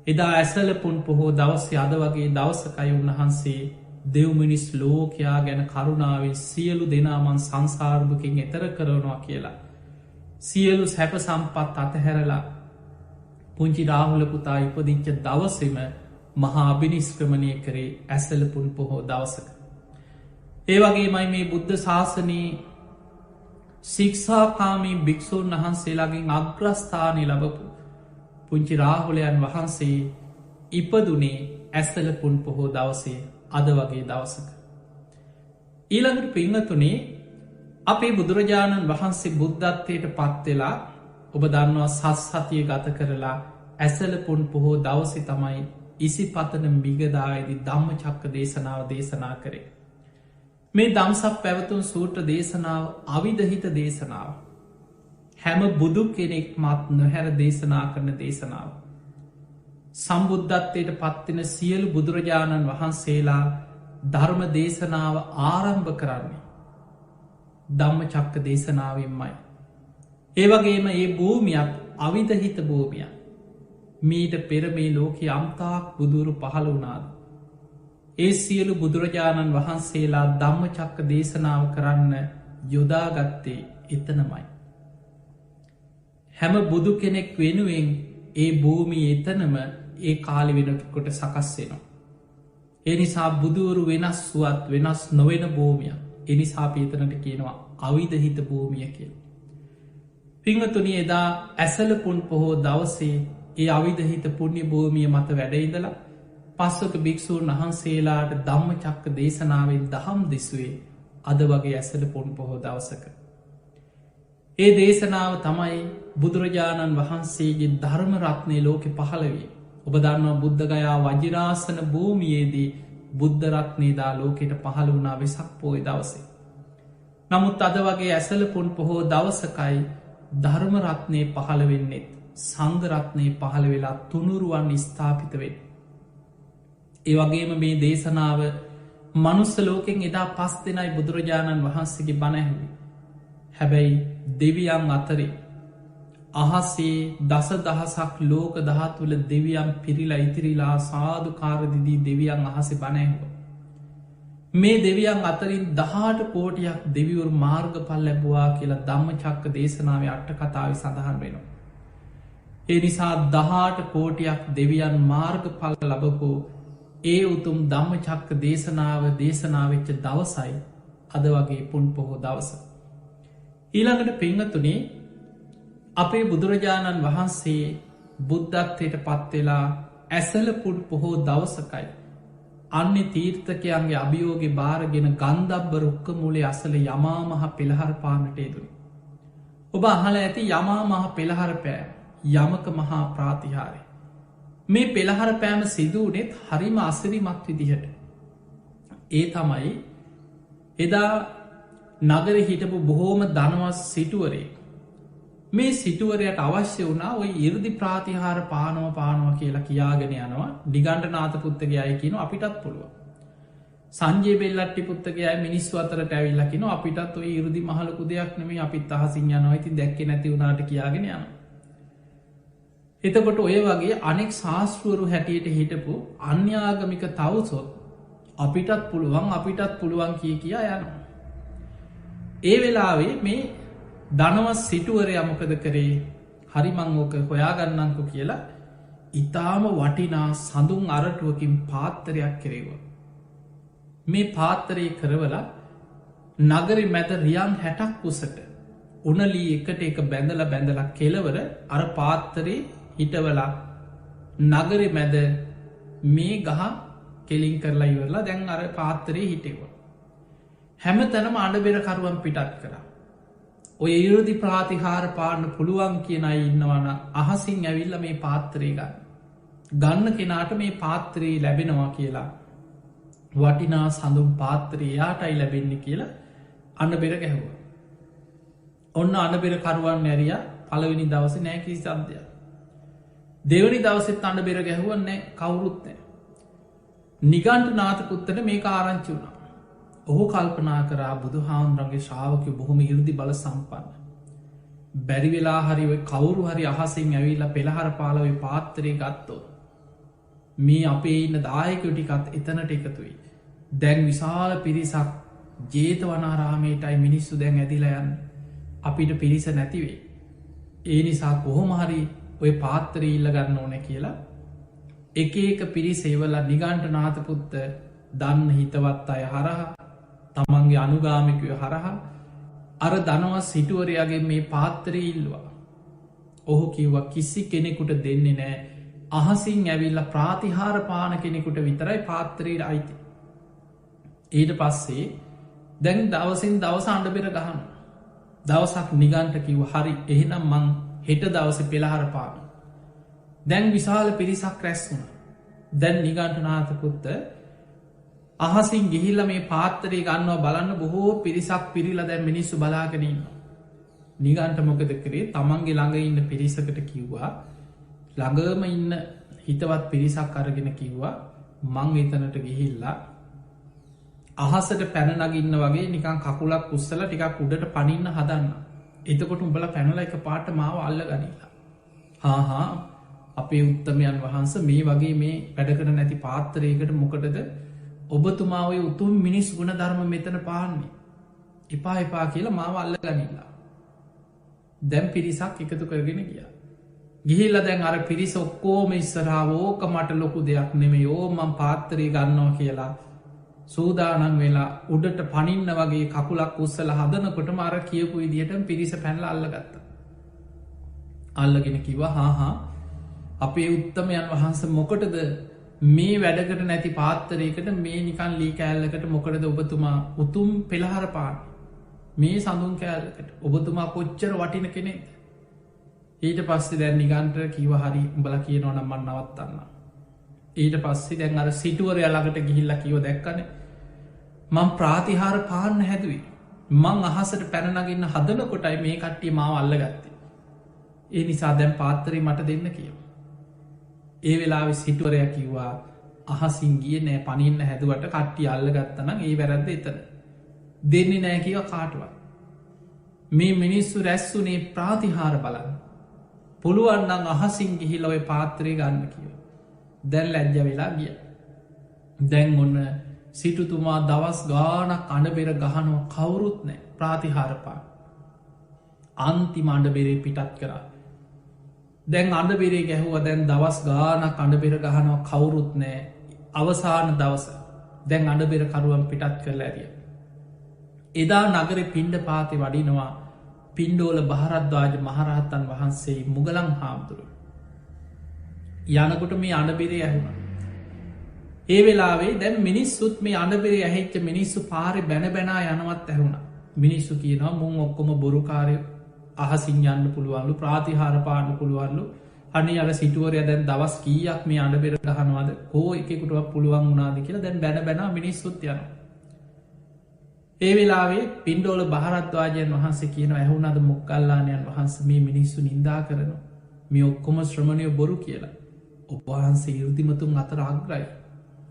[SPEAKER 1] එදා ඇසලපුන් පොහෝ දවස්සේ අද වගේ දවසකයි උන්වහන්සේ දෙව්මිනිස් ලෝකයා ගැන කරුණාවේ සියලු දෙනාමන් සංසාර්දුකින් එතර කරනවා කියලා. සියලු සැප සම්පත් අතහැරලා පුංචි රාහුල පුතා ඉපදිච්ච දවසෙම මහා අභිනිස්ක්‍රමණය කරේ ඇසලපුන් පොහෝ දවසක. ඒ වගේමයි මේ බුද්ධ ශාසනයේ ශික්ෂාකාමී භික්‍ෂූන් වහන්සේලාගෙන් අග්‍රස්ථානය ලබපු පුංචි රාහුලයන් වහන්සේ ඉපදුනේ ඇසලපුන් පොහෝ දවසේ අද වගේ දවසක. ඊළඟට පිංහතුනේ අපේ බුදුරජාණන් වහන්සේ බුද්ධත්වයට පත්වෙලා ඔබ දන්නවා සත්සතිය ගත කරලා ඇසලපුන් පොහෝ දවසි තමයි ඉසි පතන මිගදායේදී ධම්ම චක්ක දේශනාව දේශනා කරේ. මේ දම්සක් පැවතුන් සූට්‍ර දේශනාව අවිධහිත දේශනාව. හැම බුදු කෙනෙක් මත් නොහැර දේශනා කරන දේශනාව. සම්බුද්ධත්වයට පත්වෙන සියලු බුදුරජාණන් වහන්සේලා ධර්ම දේශනාව ආරම්භ කරන්නේ. ධම්ම චක්ක දේශනාවෙන්මයි. ඒවගේම ඒ භූමියත් අවිධහිත භූමිය. මීට පෙර මේ ලෝක අම්තාක් බුදුරු පහළ වුණාද. ඒ සියලු බුදුරජාණන් වහන්සේලා ධම්ම චක්ක දේශනාව කරන්න යොදාගත්තේ එතනමයි. හැම බුදු කෙනෙක් වෙනුවෙන් ඒ භූමී එතනම ඒ කාලි වෙනකොට සකස්වෙනවා. එනිසා බුදුවරු වෙනස් වුවත් වෙනස් නොවෙන භූමිය එනිසා පේතනට කියනවා අවිධහිත භූමිය කිය. පිංහතුනි එදා ඇසලපුන් පොහෝ දවසේ ඒ අවිධහිත පුුණ්‍ය භූමිය මත වැඩයිදලා පස්සක භික්‍ෂූන් වහන්සේලාට ධම්ම චක්ක දේශනාවෙන් දහම් දෙසුවේ අද වගේ ඇසල පොන් පොහෝ දවසක. ඒ දේශනාව තමයි බුදුරජාණන් වහන්සේගේ ධර්ම රත්නය ලෝකෙ පහළවේ. ඔබ දන්නවා බුද්ධගයා වජිරාසන භූමියයේදී බුද්ධරත්නේදා ලෝකෙට පහළ වුණා වෙසක් පෝය දවසේ. නමුත් අද වගේ ඇසලපුන් පොහෝ දවසකයි ධර්මරත්නය පහළ වෙන්නෙත් සංගරත්නය පහළ වෙලා තුනුරුවන් ස්ථාපිත වෙන්. ඒ වගේම මේ දේශනාව මනුස්ස ලෝකෙන් එදා පස් දෙනයි බුදුරජාණන් වහන්සේගේ බණැහුවේ. හැබැයි දෙවියන් අතරේ අහසේ දස දහසක් ලෝක දහතුළ දෙවියන් පිරිලා ඉතිරිලා සාධකාරදිදී දෙවියන් අහසේ බණැහුව. මේ දෙවියන් අතරින් 18 කෝටියක් දෙවිවරු මාර්ගඵල ලැබුවා කියලා ධම්ම චක්ක දේශනාවේ අට කතාවේ සඳහන් වෙනවා. ඒ නිසා 18 කෝටියක් දෙවියන් මාර්ගඵල ලැබපු ඒ උතුම් ධම්ම චක්ක දේශනාව දේශනාවෙච්ච දවසයි අද වගේ පුන් පොහෝ දවස. ඊළඟට පිංහතුනේ අපේ බුදුරජාණන් වහන්සේ බුද්ධත්වයට පත්වෙලා ඇසල පුන් පොහෝ දවසකයි. අන්‍ය තීර්ථකයන්ගේ අභියෝග භාරගෙන ගන්ධබ්බ රුක්ක මුලේ අසල යමා මහ පෙළහර පානට ේදුයි. ඔබ අහල ඇති යමා මහ පෙළහර පෑ යමක මහා ප්‍රාතිහාරය. මේ පෙළහර පෑම සිදුවනෙත් හරිම අසිරිමත් විදිහට. ඒ තමයි එදා නගර හිටපු බොහෝම ධනවස් සිටුවරේ. මේ සිටුවරයට අවශ්‍ය වුණා ඔය ඉරදි ප්‍රාතිහාර පානව කියලා කියාගෙන යනවා නිගණ්ඩ නාතපුත්තගේ අය කියන අපිටත් පුළුව. සංජේ බෙල්ලට්ටි පුත්තගේ මිනිස් අතරට ඇවිල්ලකින අපිටත් ඔය ඉරදි මහලකු දෙයක් නෙමේ අපිත් අහසින් යනවා ඉති දැක්ක නැති වුණට කියාගෙන යන. එතකොට ඔය වගේ අනෙක් ශාස්තෘවරු හැටියට හිටපු අන්‍යාගමික තවසොත් අපිටත් පුළුවන් කියා යනවා. ඒ වෙලාවේ මේ ධනවත් සිටුවරය මොකද කරේ හරිමං ඕක හොයාගන්නංකු කියලා ඉතාම වටිනා සඳුන් අරටුවකින් පාත්තරයක් කෙරේව. මේ පාත්තරය කරවලා නගරි මැද රියන් 60ක් උසට උනලී එකට එක බැඳල කෙලවර අර පාත්තරේ හිටවලා නගරි මැද මේ ගහ කෙලින් කරලා ඉවරලා දැන් අර පාත්තරේ හිටෙව. හැම තැනම අඩබෙරකරුවන් පිටත් කරා. ඔය ඉරදි ප්‍රාතිහාර පාන්න පුළුවන් කියන අයි ඉන්නවන අහසින් ඇවිල්ල මේ පාත්තරේ ගන්න කෙනාට මේ පාත්තරයේ ලැබෙනවා කියලා වටිනා සඳුම් පාත්තරයාටයි ලැබෙන්නේ කියලා අන්න බෙර ගැහුව. ඔන්න අනබෙර කරුවන් නැරිය පළවෙනි දවස නෑකිසි සන්දය. දෙවනි දවසෙත් අන්න බෙර ගැහුවන්නේ කවුරුත්නෑ. නිගන්ට නාතකුත්තට මේ ආරංචි වුණා. ඔහු කල්පනා කරා බුදු හාමුදුරන්ගේ ශ්‍රාවකය බොහොම ඉරදි බල සම්පන්න. බැරිවෙලා හරි කවුරු හරි අහසිෙන් ඇවිල්ල පෙළහර පාලව පාත්තරය ගත්තෝ. මේ අපේ ඉන්න දායකටිකත් එතනට එකතුයි. දැන් විශාල පිරිසක් ජේතවනාරාමයටයි මිනිස්සු දැන් ඇදිලයන් අපිට පිරිස නැතිවේ. ඒ නිසා කොහොම හරි ඔය පාත්තරය ඉල්ල ගන්න ඕන කියලා එක පිරිසේවල නිගන්ට නාතපුත්ත දන්න හිතවත් අය හරහා තමන්ගේ අනුගාමිකය හරහා අර දනවත් සිටුවරයාගේ මේ පාත්තරය ඉල්ලවා. ඔහු කිව්ව කිසි කෙනෙකුට දෙන්නේ නෑ අහසින් ඇවිල්ල ප්‍රාතිහාර පාන කෙනෙකුට විතරයි පාත්තරයට අයිති. ඊට පස්සේ දැන් දවසින් දවස අන්ඩබෙර ගහන. දවසක් නිගන්ට කිව් හරි එහෙනම් මං හෙට දවස පෙළහර පාන. දැන් විශාල පිරිසක් රැස්වුණ. දැන් නිගන්ට නාතකුත්ත අහසින් ගිහිල්ල මේ පාත්තරේ ගන්නවා බලන්න බොහෝ පිරිසක් පිරිල දැන් මිනිස්සු බලාගෙනන්න. නිගන්ට මොකද කරේ තමන්ගේ ළඟ ඉන්න පිරිසකට කිව්වා ළඟම ඉන්න හිතවත් පිරිසක් අරගෙන කිව්වා මං එතනට ගිහිල්ලා අහසට පැනනගන්න වගේ නිකන් කකුලක් උස්සල ටිකක් උඩට පනින්න හදන්න. එතකොට උඹල පැනල එක පාට මාව අල්ල ගනිලා. හා අපේ උත්තමයන් වහන්ස මේ වගේ මේ වැඩකට නැති පාත්තරයකට මොකටද ඔබතුමාවේ උතුම් මිනිස් ගුණ ධර්ම මෙතන පාන්නේ. එපා කියලා මාව අල්ල ගනිලා. දැම් පිරිසක් එකතු කරගෙන ගිය. ගිහිල්ල දැන් අර පිරිස ඔක්කෝම ඉස්සරහා ඕක මට ලොකු දෙයක් නෙමේ යෝමම් පාත්තරී ගන්නවා කියලා සූදානන් වෙලා උඩට පනින්න වගේ කකුලක් උත්සල හදනකොට මර කියපු ඉදිහට පිරිස පැනල අල්ලගත්ත. අල්ලගෙන කිව හා අපේ උත්තමයන් වහන්ස මොකටද මේ වැඩකට නැති පාත්තරයකට මේ නිකන් ලී කෑල්ලකට මොකටද ඔබතුමා උතුම් පෙළහර පාන මේ සඳුන් කෑල්ලකට ඔබතුමා කොච්චර වටින කෙනෙක්. ඊට පස්සේ දැන් නිගන්ට කිව හරි උඹල කියනව නම්මන් නවත්තන්න. ඊට පස්සේ දැන් අර සිටුවරය ළඟට ගිහිල්ල කිව දැක්කන මං ප්‍රාතිහාර පාන්න හැදුවේ මං අහසට පැනනගන්න හදනකොටයි මේ කට්ටිය මාව අල්ලගත්තේ. ඒ නිසා දැන් පාත්තරී මට දෙන්න කියව. ඒ වෙලා සිටුවරය කිව්වා අහසින් ගිය නෑ පනින්න හැදුවට කට්ටිය අල්ලගත්තනම් ඒ වැරැද්ද එතන දෙන්නේ නෑ කියව කාටුවක්. මේ මිනිස්සු රැස්සුනේ ප්‍රාතිහාර බලන්න පුළුවන්නන් අහසින් ගිහිලොව පාත්‍රය ගන්න කියව. දැන් ලැජ්ජ වෙලා ගිය. දැන් ඔන්න සිටුතුමා දවස් ගානක් අඩබෙර ගහනෝ කවුරුත් නෑ ප්‍රාතිහාරපා අන්තිම අඩබෙරේ පිටත් කරා. දැන් අඩබෙරේ ගැහුව දැන් දවස් ගානක් අඩබෙර ගහනවා කවුරුත් නෑ අවසාන දවස දැන් අඩබෙර කරුවන් පිටත් කරලා ඇරිය. එදා නගර පිණ්ඩ පාති වඩිනවා පින්ඩෝල භාරද්වාජ මහරහත්තන් වහන්සේ මුගලන් හාමුදුරුව. යනකොට මේ අඩබිරේ ඇහුණ. ඒ වෙලාවේ දැන් මිනිස්සුත් මේ අඩබිරේ ඇහෙච්ච මිනිස්සු පාරි බැන බැනා යනවත් ඇහුණ. මිනිස්සු කියනවා මුං ඔක්කොම බොරුකාරය අහසින් යන්න පුළුවන්ලු ප්‍රාතිහාර පාන්න පුළුවන්ලු අනි අර සිටුවරය දැන් දවස් කීයක් මේ අඩබෙර ගහනවාද කෝ එකකුටුවක් පුළුවන් වුණාද කියලා දැන් බැන බැනා මිනිස්සුත් යනවා. ඒ වෙලාවේ පින්ඩෝල භාරද්වාජයන් වහන්සේ කියන ඇහුනද මොක්කල්ලානයන් වහන්ස මේ මිනිස්සු නින්දා කරනවා මේ ඔක්කොම ශ්‍රමණය බොරු කියලා ඔබහන්සේ ඉරුදිමතුන් අතර අග්‍රයි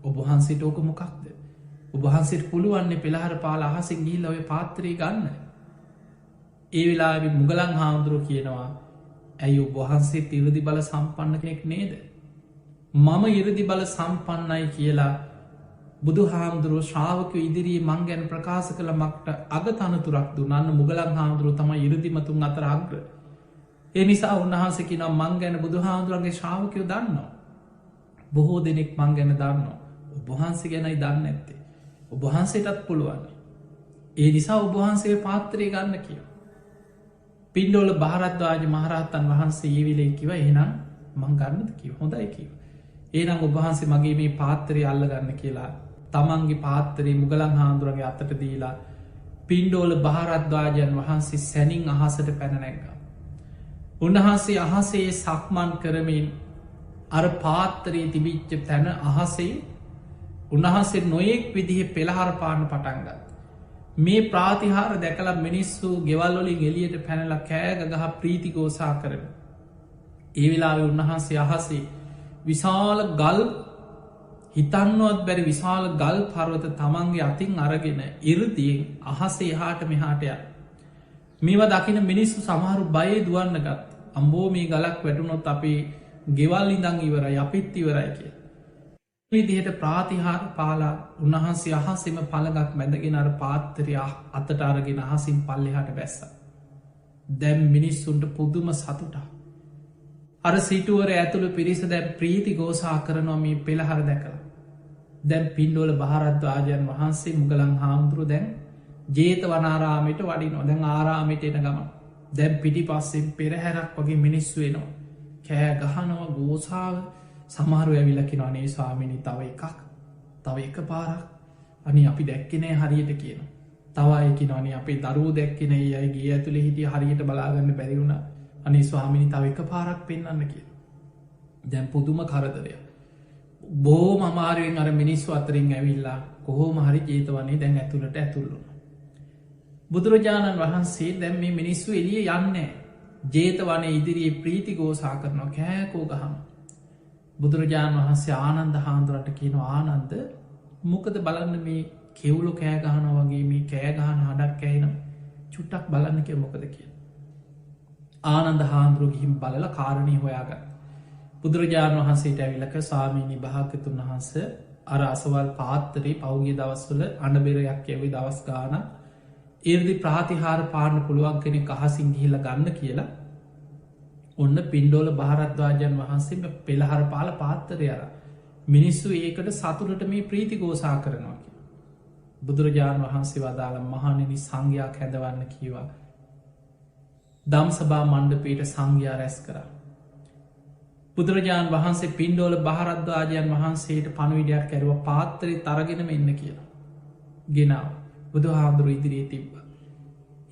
[SPEAKER 1] ඔබහන්සේට ඕක මොකක්ද ඔබහන්සේට පුළුවන්නේ පෙළහර පාල අහසින් ගිහිල්ලා ඔය පාත්‍රී ගන්න. ඒ වෙලාවේ මුගලන් හාමුදුරුව කියනවා ඇයි ඔබහන්සේ ඉරදි බල සම්පන්න කෙනෙක් නේද මම ඉරදි බල සම්පන්නයි කියලා බුදු හාමුදුරුව ශ්‍රාවකය ඉදිරී මං ගැන ප්‍රකාශ කළ මක්ට අගතනතුරක් දුන්නන්න මුගලන් හාමුදුරුව තමයි ඉරදිමතුන් අතර අග්‍ර. ඒ නිසා උන්වහන්සකි නම් මං ගැන බුදු හාමුදුරන්ගේ ශ්‍රාවකයෝ දන්නවා. බොහෝ දෙනෙක් මං ගැන දන්නවා ඔබහන්සේ ගැනයි දන්න ඇත්තේ. ඔබහන්සේටත් පුළුවන්. ඒ නිසා ඔබහන්සේ පාත්‍රය ගන්න කිය. පින්ඩෝල භාරද්වාජ මහරහත්තන් වහන්සේ ඒවිලේ කිව එනම් මං ගන්නද කිව හොඳයි කිව. ඒනම් ඔබහන්සේ මගේ මේ පාත්තරය අල්ල ගන්න කියලා තමන්ගේ පාත්තරේ මුගලන් හාමුදුරගේ අතට දීලා පින්ඩෝල භාරද්වාජයන් වහන්සේ සැනින් අහසට පැනනැග. උන්වහන්සේ අහසේ සක්මන් කරමින් අර පාත්තරයේ තිබිච්ච තැන අහසේ උන්වහන්සේ නොයෙක් විදිහ පෙළහර පාන පටන්ගත්. මේ ප්‍රාතිහාර දැකල මිනිස්සු ගෙවල්ලොලින් එලියට පැනල කෑග ගහ ප්‍රීතිගෝසා කරන. ඒ වෙලාවේ උන්වහන්සේ අහසේ විශාල ගල් හිතන්නවත් බැරි විශාල ගල් පර්වත තමන්ගේ අතින් අරගෙන ඉරදියෙන් අහසේ එහාට මෙහාටය. මේවා දකින මිනිස්සු සමහරු බයේ දුවන්න ගත් අම්බෝ මේ ගලක් වැටුනොත් අපේ ගෙවල් ඉඳං ඉවරයි අපිත් ඉවරයි කිය. විදිහට ප්‍රාතිහාර පාලා උන්වහන්සේ අහසෙම පළගක් මැදගෙන අර පාත්තරය අතට අරගෙන අහසින් පල්ලෙහාට බැස්ස. දැම් මිනිස්සුන්ට පුදුම සතුටා. අර සිටුවර ඇතුළ පිරිස දැන් ප්‍රීති ගෝසා කරනවා මේ පෙළහර දැකලා. දැන් පින්ඩෝල භාරද්වාජයන් වහන්සේ මුගලන් හාමුදුරු දැන් ජේත වනාරාමයට වඩිනෝ දැන් ආරාමිට එන ගම දැන් පිටි පස්සෙන් පෙරහැරක් වගේ මිනිස්සු වෙනවා. කෑ ගහනවා ගෝසාාව සමහරු ඇවිලකි අනේ ස්වාමිනි තව එකක් තව එක පාරක් අනි අපි දැක්කනෑ හරියට කියන. තවයකි නොනේ අපේ දරුව දැක්කනේ අයගේ ඇතුළ හිටිය හරියට බලාගන්න බැරිවුණ අනි ස්වාමිනි තව එක පාරක් පෙන්න්න කිය. දැන් පුදුම කරදරය. බෝ මමාරුවෙන් අර මිනිස්සු අතරින් ඇවිල්ලා කොහෝම හරි ජේතවනේ දැන් ඇතුළට ඇතුල්ලුණ. බුදුරජාණන් වහන්සේ දැම් මේ මිනිස්සු එලිය යන්නේ ජේතවනේ ඉදිරියේ ප්‍රීති ගෝසා කරනවා කෑකෝ ගහම. බුදුරජාණන් වහන්සේ ආනන්ද හාන්දුරට කියන ආනන්ද මොකද බලන්න මේ කෙවුලු කෑගහන වගේ මේ කෑගහන හඩක් ඇයිනම් චුට්ටක් බලන්න කිය මොකද කිය. ආනන්ද හාන්දුරු ගිහිම් බලල කාරණය හොයාගත්. බුදුරජාණන් වහන්සේට ඇවිලක සාමීනි භාකතුන් වහන්ස අර අසවල් පාත්තරේ පෞගිය දවස්වල අනබෙරයක් ඇවි දවස් ගාන ඒර්දි ප්‍රාතිහාර පාරණ පුළුවන් කෙනෙ අහසින් ගිහිල ගන්න කියලා ඔන්න පින්ඩෝල භාරද්වාජන් වහන්සේ පෙළහර පාල පාත්තරය අර මිනිස්සු ඒකට සතුරට මේ ප්‍රීති ගෝසා කරනවා කිය. බුදුරජාණන් වහන්සේ වදාළ මහනෙනි සංඝයා හැදවන්න කීවා. දම්සභා මණ්ඩපයට සංඝයා රැස් කරා. බුදුරජාණන් වහන්සේ පින්ඩෝල භාරද්වාජයන් වහන්සේට පණවිඩයක් කැරුව පාත්තරි තරගෙනම එන්න කියලා. ගෙනාව බුදු හාමුදුරු ඉදිරියේ තිබ්බ.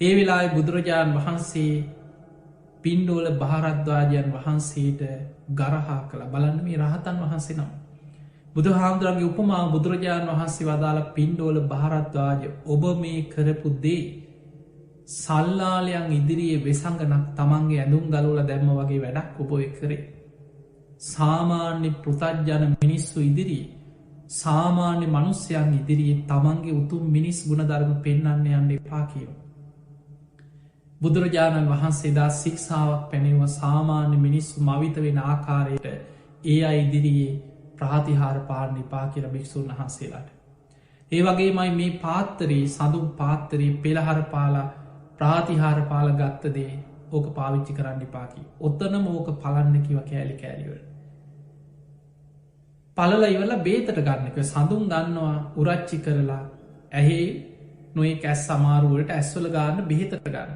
[SPEAKER 1] ඒ වෙලායි බුදුරජාණන් වහන්සේ පින්ඩෝල භාරද්වාජයන් වහන්සේට ගරහා කළ බලන්න මේ රහතන් වහන්සේ නම්. බුදු හාමුදුරන්ගේ උපමා බුදුරජාණන් වහන්සේ වදාළ පින්ඩෝල භාරද්වාජ ඔබ මේ කරපු දේ සල්ලාලයන් ඉදිරියේ වෙසංගනක් තමන්ගේ ඇඳුම් ගලෝල දැම්ම වගේ වැඩක් ඔබොය කරේ. සාමාන්‍ය පෘතජ්ජන මිනිස්සු ඉදිරියේ සාමාන්‍ය මනුස්්‍යයන් ඉදිරියේ තමන්ගේ උතුම් මිනිස් ගුණධර්ම පෙන්න්න යන්න එපා කියව. බුදුරජාණන් වහන්සේදා සික්ෂාවක් පැනෙව සාමාන්‍ය මිනිස්සු මවිත වෙන ආකාරයට ඒ අයි ඉදිරියේ ප්‍රාතිහාර පාරණ නිපා කියල භික්‍ෂූන් වහන්සේලාට. ඒ වගේ මයි මේ පාත්තරයේ සඳුම් පාත්තරයේ පෙළහර පාලා ප්‍රාතිහාර පාල ගත්තදේ ඕක පාවිච්චි කරන්න නිපාකි. ඔත්තන මෝක පලන්න කිව කෑලි කෑලිවල. පලල ඉවල බේතට ගන්නක සඳුම් ගන්නවා උරච්චි කරලා ඇහේ නොයි ඇස් සමාරුවලට ඇස්වල ගන්න බෙහෙතට ගන්න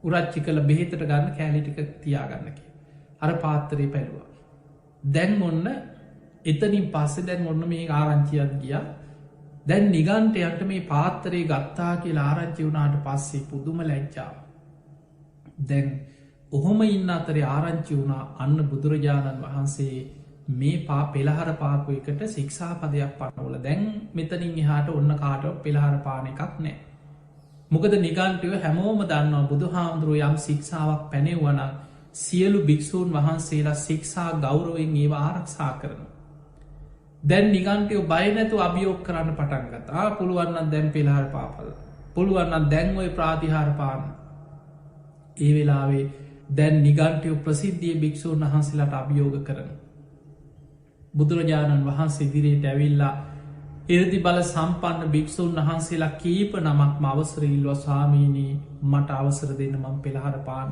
[SPEAKER 1] උරච්චි කළ බෙහෙතට ගන්න කෑලිටික තියාගන්නක අර පාත්තරේ පැළුවා දැන් ඔන්න එතනින් පස්සේ දැන් ඔන්න මේ ආරංචියත් ගිය දැන් නිගන්ටයන්ට මේ පාත්තරේ ගත්තා කියලා ආරංචි වුණාට පස්සේ පුදුම ලැජ්ජාව දැන් ඔහොම ඉන්න අතරේ ආරංචි වුණා අන්න බුදුරජාණන් වහන්සේ මේ පෙළහර පාපු එකට ශික්ෂා පදයක් පනවල දැන් මෙතනින් එහාට ඔන්න කාට පෙළහර පාන එකක් නෑ මොකද නිගන්ටයෝ හැමෝම දන්නවා බුදු හාමුදුරුව යම් ශික්ෂාවක් පැනෙව්වන සියලු භික්‍ෂූන් වහන්සේලා ශික්ෂා ගෞරවෙන් ඒවා ආරක්ෂා කරන දැන් නිගන්ටයෝ බයනැතු අභියෝක් කරන්න පටන්ගතා පුළුවන්න දැන් පෙළහර පාපල පුළුවන්න දැන් ඔය ප්‍රාතිහාර පාන ඒ වෙලාවේ දැන් නිගන්ටයෝ ප්‍රසිද්ධිය භික්‍ෂූන් වහන්සේලාට අභියෝග කරන බුදුරජාණන් වහන්සේ ඉදිරියට ඇවිල්ලා එරදි බල සම්පන්න භික්‍ෂූන් වහන්සේලා කීප නමක් අවසරඉල්ව ස්වාමීනී මට අවසර දෙන්න මං පෙළහර පාන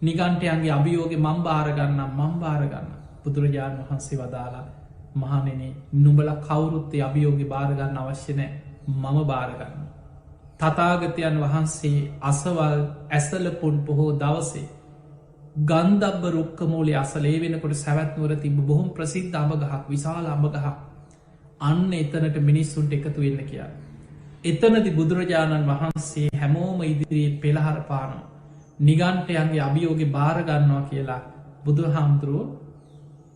[SPEAKER 1] නිගන්ටයන්ගේ අභියෝග මං භාරගන්න බුදුරජාණන් වහන්සේ වදාලා මහනෙනේ නුඹල කවුරුත්තේ අභියෝග භාරගන්න අවශ්‍යනෑ මම භාරගන්න තතාගතයන් වහන්සේ අසවල් ඇසලපොන් පොහෝ දවසේ ගන්දබ රුක්කමූලේ අසලේ වෙනකොට සැවැත්නුවර තිබ බොහොම ප්‍රසිද්ධ අමගහක් විශාල අමගහක් අන්න එතනට මිනිස්සුන්ට එකතු වෙන්න කියා. එතනති බුදුරජාණන් වහන්සේ හැමෝම ඉදිරියේ පෙළහර පානවා. නිගන්ටයන්ගේ අභියෝග භාරගන්නවා කියලා බුදුර හාමුදුරුව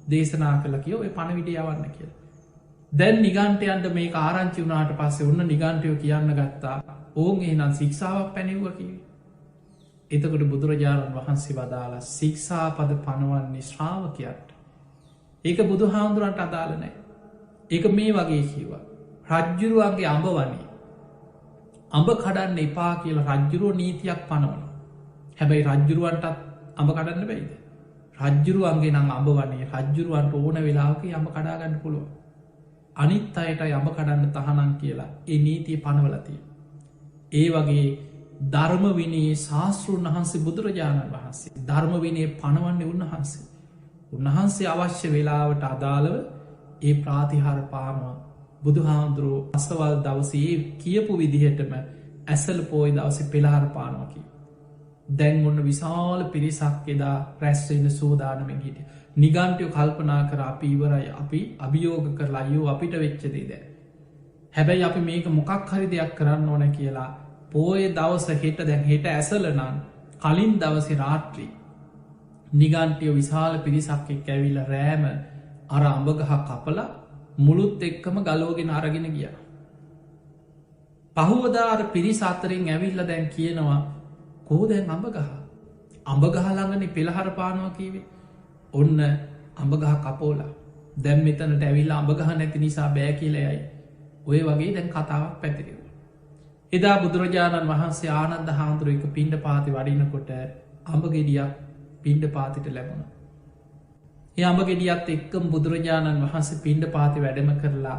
[SPEAKER 1] දේශනා කළ කිය ඔය පණවිඩ යවන්න කියලා. දැන් නිගන්ටයන්ට මේ ආරංචි වුණාට පස්සේ ඔන්න නිගන්ටයෝ කියන්න ගත්තා ඕන් එහනම් ශික්ෂාවක් පැනෙව්ව කිවේ. එතකොට බුදුරජාණන් වහන්සේ වදාලා ශික්ෂාපද පනවන්නේ ශ්‍රාවකයන්ට. ඒක බුදු හාමුදුරන්ට අදාලනෑ. ඒක මේ වගේ කිවා. රජ්ජුරුවන්ගේ අඹ වනේ. අඹ කඩන්න එපා කියල රජ්ජුරුව නීතියක් පනවන. හැබැයි රජ්ජුරුවන්ටත් අඹ කඩන්න බැයිද. රජ්ජුරුවන්ගේ නම් අඹ වනේ රජ්ජුරුවන්ට ඕන වෙලාවක අඹ කඩාගන්න පුළුව. අනිත් අයට අඹ කඩන්න තහනම් කියලා ඒ නීතිය පනවලතිය. ඒ වගේ ධර්ම විනේ ශාස්තෘන් වහන්සේ බුදුරජාණන් වහන්සේ ධර්ම විනේ පනවන්නේ උන්වහන්සේ. උන්වහන්සේ අවශ්‍ය වෙලාවට අදාළව ඒ ප්‍රාතිහාර පානවා බුදු හාමුදුරුව අසවල් දවසේ කියපු විදිහටම ඇසල පෝයි දවස පෙළහර පානවකි. දැන් ඔන්න විශාල පිරිසක් එදා රැස්වෙන්න සෝදානමෙන් හිටිය. නිගන්ටයෝ කල්පනා කර අපි ඉවරයි අපි අභියෝග කරලා අයෝ අපිට වෙච්චදේ දැ. හැබැයි අපි මේක මොකක් හරි දෙයක් කරන්න ඕන කියලා පෝය දවස හෙට දැන් හෙට ඇසලනන් කලින් දවසි රාට්‍රී නිගන්ටයෝ විශාල පිරිසක් එක් ඇවිල්ල රෑම අර අඹගහ කපලා මුළුත් එක්කම ගලෝගෙන අරගෙන ගිය. පහුවදාර පිරිස අතරින් ඇවිල්ල දැන් කියනවා කෝදැන් අඹගහ අඹගහළඟන පෙළහර පානවා කීවේ ඔන්න අඹගහ කපෝලා දැම් මෙතනට ඇවිල්ලා අඹගහ නැති නිසා බෑ කියලයයි ඔය වගේ දැන් කතාවක් පැතිරව. එදා බුදුරජාණන් වහන්සේ ආනන්ද හාමුදුරුව එක පිණ්ඩ පාති වඩිනකොට අඹගෙඩියක් පිණ්ඩ පාතිට ලැබුණ. අඹගෙඩියත් එක්කම් බුදුරජාණන් වහන්සේ පිණ්ඩ පාති වැඩම කරලා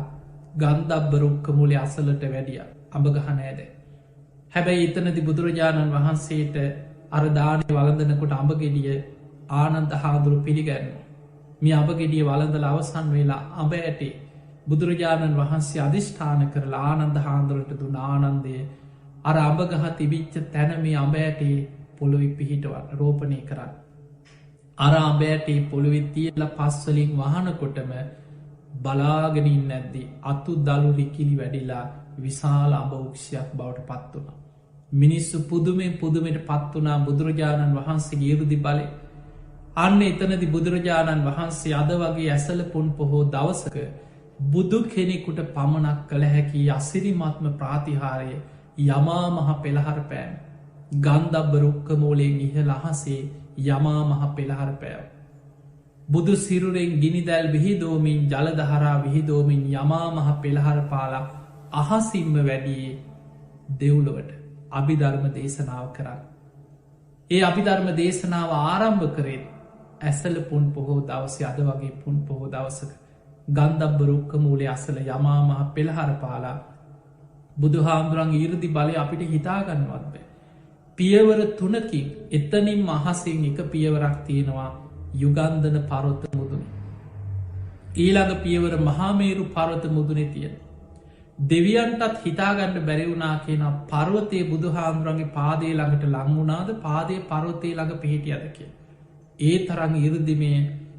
[SPEAKER 1] ගන්දබ්බ රුක්ක මුලේ අසලට වැඩිය අඹගහ නෑද. හැබැයි එතනති බුදුරජාණන් වහන්සේට අරදානය වලඳනකොට අඹගෙඩිය ආනන්ද හාදුරු පිළිගැන්න. මේ අඹගෙඩිය වලඳල අවසන් වෙලා අඹ ඇටේ බුදුරජාණන් වහන්සේ අධිෂ්ඨාන කරලා ආනන්ද හාන්දුරට දුන ආනන්දය අර අඹගහ තිබිච්ච තැන මේ අඹ ඇටේ පොළොවි පිහිටවන්න රෝපණය කරන්න. අරාබෑටේ පොළොවෙ තියල පස්වලින් වහනකොටම බලාගෙනින් නැද්දි අතු දළු රිකිලි වැඩිලා විශාල අභෞක්ෂයක් බවට පත් වුණා. මිනිස්සු පුදුමෙන් පුදුමට පත් වනා බුදුරජාණන් වහන්සේ ඉරුදි බලය අන්න එතනදි බුදුරජාණන් වහන්සේ අද වගේ ඇසල පුන් පොහෝ දවසක බුදු කෙනෙකුට පමණක් කළ හැකි අසිරිමත්ම ප්‍රාතිහාරය යමා මහ පෙළහර පෑම් ගන්දබ්බ රුක්ක මෝලයෙන් ඉහළ අහසේ යමා මහ පෙළහර පෑව. බුදු සිරුරෙන් ගිනිදැල් විහිදෝමින් ජලදහරා විහිදෝමින් යමා මහ පෙළහර පාලා අහසිම්ම වැඩියේ දෙව්ලොවට අභිධර්ම දේශනාව කරන්න. ඒ අභිධර්ම දේශනාව ආරම්භ කරේ ඇසල පුන් පොහෝ දවසේ අද වගේ පුන් පොහෝ දවසක ගන්දබ්බ රුක්ක මූලේ අසල යමා මහ පෙළහර පාලා බුදු හාමුදුරන් ඊරදි බලය අපිට හිතාගන්නවත් බෑ. පියවර තුනකින් එතනින් මහසින් එක පියවරක් තියෙනවා යුගන්ධන පරොත්ත මුදුන. ඊළඟ පියවර මහාමේරු පරොත මුදුනේ තියෙන. දෙවියන්ටත් හිතාගන්න බැරිවුනා කියන පර්වතය බුදුහාමුදුරන්ගේ පාදය ළඟට ලංවුනාද පාදය පර්වතය ළඟ පිහිටියද කිය. ඒ තරං ඉරදිමය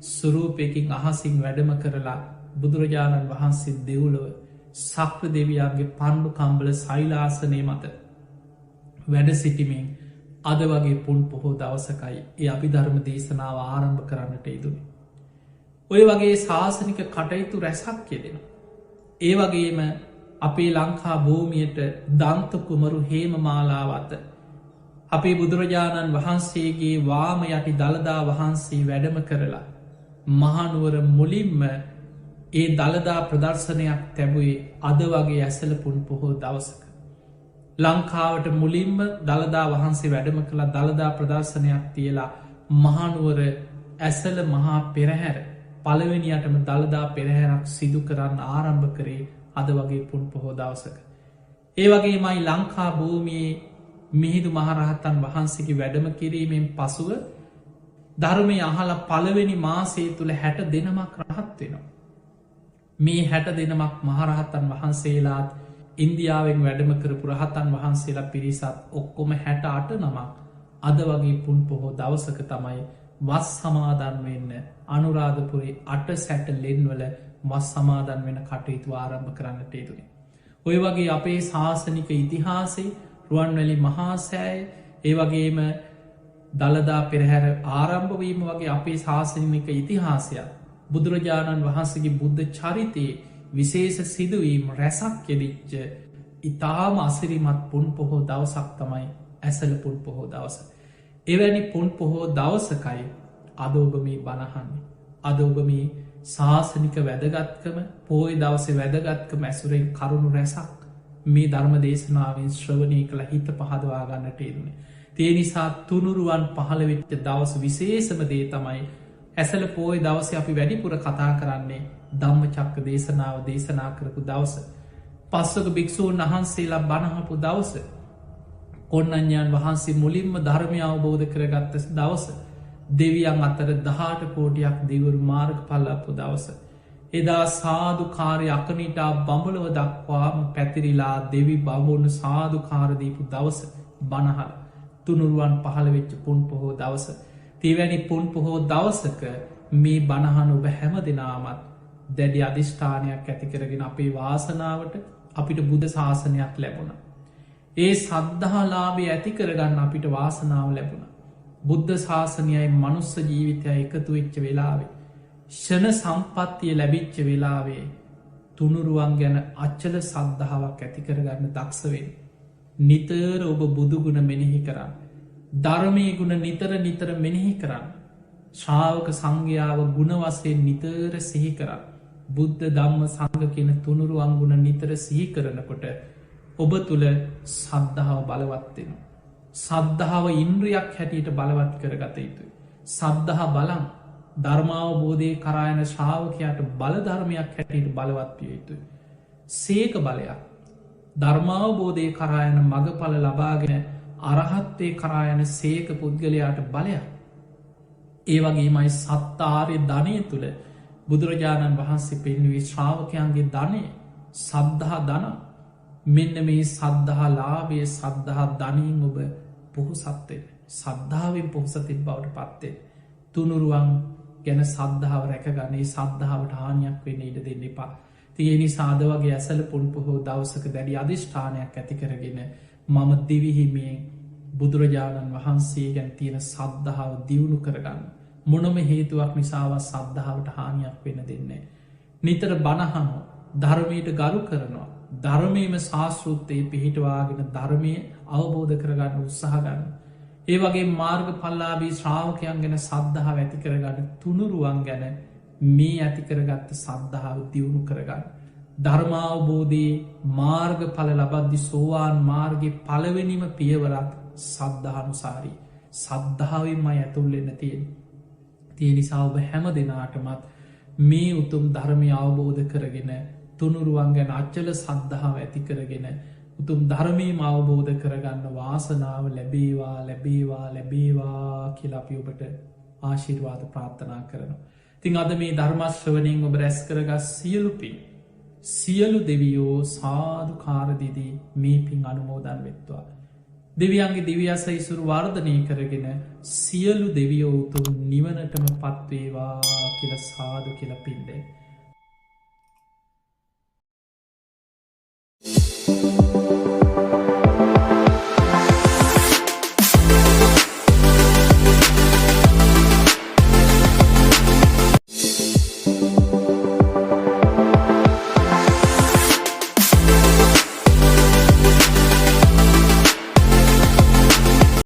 [SPEAKER 1] සුරූපයකින් අහසින් වැඩම කරලා බුදුරජාණන් වහන්සේ දෙව්ලොව සක්‍ර දෙවියන්ගේ පණ්ඩු කම්බල සයිලාසනය මත වැඩ සිටිමින් අද වගේ පුන් පොහෝ දවසකයි ඒ අපි ධර්ම දේශනාව ආරම්භ කරන්නට ඉදුණි. ඔය වගේ ශාසනික කටයුතු රැසක් කෙදෙන. ඒ වගේම අපේ ලංකා භූමියයට දන්තකුමරු හේම මාලාවත අපේ බුදුරජාණන් වහන්සේගේ වාම යටි දළදා වහන්සේ වැඩම කරලා මහනුවර මුලින්ම ඒ දළදා ප්‍රදර්ශනයක් තැබුවේ අද වගේ ඇසල පුන් පොහෝ දවසක. ලංකාවට මුලින්ම දළදා වහන්සේ වැඩම කළ දළදා ප්‍රදර්ශනයක් තියලා මහනුවර ඇසල මහා පෙරහැර පළවෙනියටම දළදා පෙරහැරක් සිදු කරන්න ආරම්භ කරේ අද වගේ පුන් පොහෝ දවසක. ඒ වගේ මයි ලංකා භූමියයේ මිහිදු මහරහත්තන් වහන්සේගේ වැඩම කිරීමෙන් පසුව ධර්මය අහල පළවෙනි මාසේ තුළ 60 දෙනමක් රහත් වෙනවා. මේ 60 දෙනමක් මහරහත්තන් වහන්සේලාත් ඉන්දියාවෙන් වැඩම කරපු රහතන් වහන්සේලා පිරිසත් ඔක්කොම 68 නමක් අද වගේ පුන් පොහෝ දවසක තමයි වස් සමාදන් වෙන්න අනුරාධපුරේ 8 සැට ලෙන්වල වස් සමාදන් වෙන කටයුතු ආරම්භ කරන්නට යුතුනි. ඔය වගේ අපේ ශාසනික ඉතිහාසේ රුවන්වැලි මහාසෑය ඒ වගේම දළදා පෙරහැර ආරම්භවීම වගේ අපේ ශාසනික ඉතිහාසයක් බුදුරජාණන් වහන්සේගේ බුද්ධ චරිතයේ විශේෂ සිදුවීම් රැසක් කෙදිච්ච ඉතාම අසිරිමත් පුන් පොහෝ දවසක් තමයි ඇසල පුන් පොහෝ දවස. එවැනි පුන් පොහෝ දවසකයි අද ඔබ මේ බණහන්නේ. අද ඔබ මේ ශාසනික වැදගත්කම පෝය දවස වැදගත්කම ඇසුරෙන් කරුණු රැසක් මේ ධර්ම දේශනාවෙන් ශ්‍රවණය කළ හිත පහදවා ගන්නට එරුණේ. තිය නිසා තුනුරුවන් පහළවෙච්ච දවස විශේෂම දේ තමයි ඇසල පෝය දවස අපි වැඩිපුර කතා කරන්නේ ධම්ම චක්ක දේශනාව දේශනා කරපු දවස. පස්සක භික්‍ෂූන් වහන්සේලා බණහපු දවස. කොන්නඥාන් වහන්සේ මුලින්ම ධර්මය අවබෝධ කරගත්ත දවස. දෙවියන් අතර 18 කෝටියක් දෙවරු මාර්ග පල්ලපු දවස. එදා සාධකාරය අකනිටා බඹලව දක්වාම පැතිරිලා දෙවි බමුණු සාධකාරදීපු දවස බණහල් තුනුරුවන් පහළ වෙච්ච පුන් පොහෝ දවස. තිවැනි පුන් පොහෝ දවසක මේ බණහන ඔබ හැම දෙනාමත් දැඩි අධිෂ්ඨානයක් ඇතිකරගෙන අපේ වාසනාවට අපිට බුද්ධ ශාසනයක් ලැබුණ. ඒ සද්ධහලාබේ ඇතිකරගන්න අපිට වාසනාව ලැබුණ. බුද්ධ ශාසනයයි මනුස්ස ජීවිතය එකතු වෙච්ච වෙලාවේ. ෂණ සම්පත්තිය ලැබිච්ච වෙලාවේ තුනුරුවන් ගැන අච්චල සද්ධාවක් ඇතිකරගන්න දක්ෂවෙන්. නිතර ඔබ බුදුගුණ මෙනෙහි කරන්න. ධර්මය ගුණ නිතර නිතර මෙනෙහි කරන්න. ශ්‍රාවක සංඝයාව ගුණවසේ නිතර සිහි කරන්න. බුද්ධ ධම්ම සංඝ කියන තුනුරුවන් ගුණ නිතර සිහි කරනකොට ඔබ තුළ සද්ධාව බලවත්වෙන. සද්ධාව ඉන්ද්‍රියක් හැටියට බලවත් කරගත යුතුයි. සද්ධහා බලන් ධර්මාවබෝධය කරායන ශ්‍රාවකයාට බලධර්මයක් හැටියට බලවත් විය යුතුයි. සේක බලයක් ධර්මාවබෝධය කරායන මගඵල ලබාගෙන අරහත්වේ කරායන සේක පුද්ගලයාට බලයක්. ඒ වගේමයි සත්තාරය ධනය තුළ බුදුරජාණන් වහන්සේ පෙන්වේ ශ්‍රාවකයන්ගේ ධනය සද්ධහා ධන මෙන්න මේ සද්ධහා ලාභය සද්ධහා ධනීන් ඔබ පොහොසත්වෙන් සද්ධාවෙන් පොහොසතින් බවට පත්තේ තුනුරුවන් ගැන සද්ධාව රැකගන්නේ සද්ධාවට හානියක් වෙන්න ඉඩ දෙන්න එපා. තියෙනි සාද වගේ ඇසල පුන් පොහෝ දවසක දැඩි අධිෂ්ඨානයක් ඇති කරගෙන මම දිවිහිමියෙන් බුදුරජාණන් වහන්සේ ගැන තියෙන සද්ධාව දියුණු කරගන්න. මොනම හේතුවක් නිසාව සද්ධාවට හානියක් වෙන දෙන්නේ. නිතර බණහනෝ ධර්මයට ගරු කරනවා. ධර්මයම ශාස්ෘත්තයේ පිහිටවාගෙන ධර්මය අවබෝධ කරගන්න උත්සාහගන්න. ඒ වගේ මාර්ග පල්ලාබී ශ්‍රාවකයන් ගැන සද්ධාව ඇති කරගන්න තුනුරුවන් ගැන මේ ඇති කරගත්ත සද්ධාව දියුණු කරගන්න. ධර්මාවබෝධයේ මාර්ග පල ලබද්දි සෝවාන් මාර්ගගේ පළවෙනිම පියවරක් සද්ධානුසාරී සද්ධාවෙන්ම ඇතුල්ලෙන්න තියෙන. තිය නිසා ඔබ හැම දෙනාටමත් මේ උතුම් ධර්මය අවබෝධ කරගෙන තුනුරුවන් ගැන අච්චල සද්ධාව ඇති කරගෙන උතුම් ධර්මීම අවබෝධ කරගන්න වාසනාව ලැබේවා ලැබේවා ලැබේවා කියලාපි ඔබට ආශිර්වාද ප්‍රාර්ථනා කරනවා. තිං අද මේ ධර්මශ්‍රවනයෙන් ඔබ රැස් කරගස් සියලුපි සියලු දෙවියෝ සාධකාරදිදී මේ පින් අනුමෝදන් වෙත්වා. දෙවියන්ගේ දිවියස ඉසුරු වර්ධනය කරගෙන සියලු දෙවියෝ උතුම් නිවනටම පත්වේවා කියල සාධ කියල පින්ඩේ.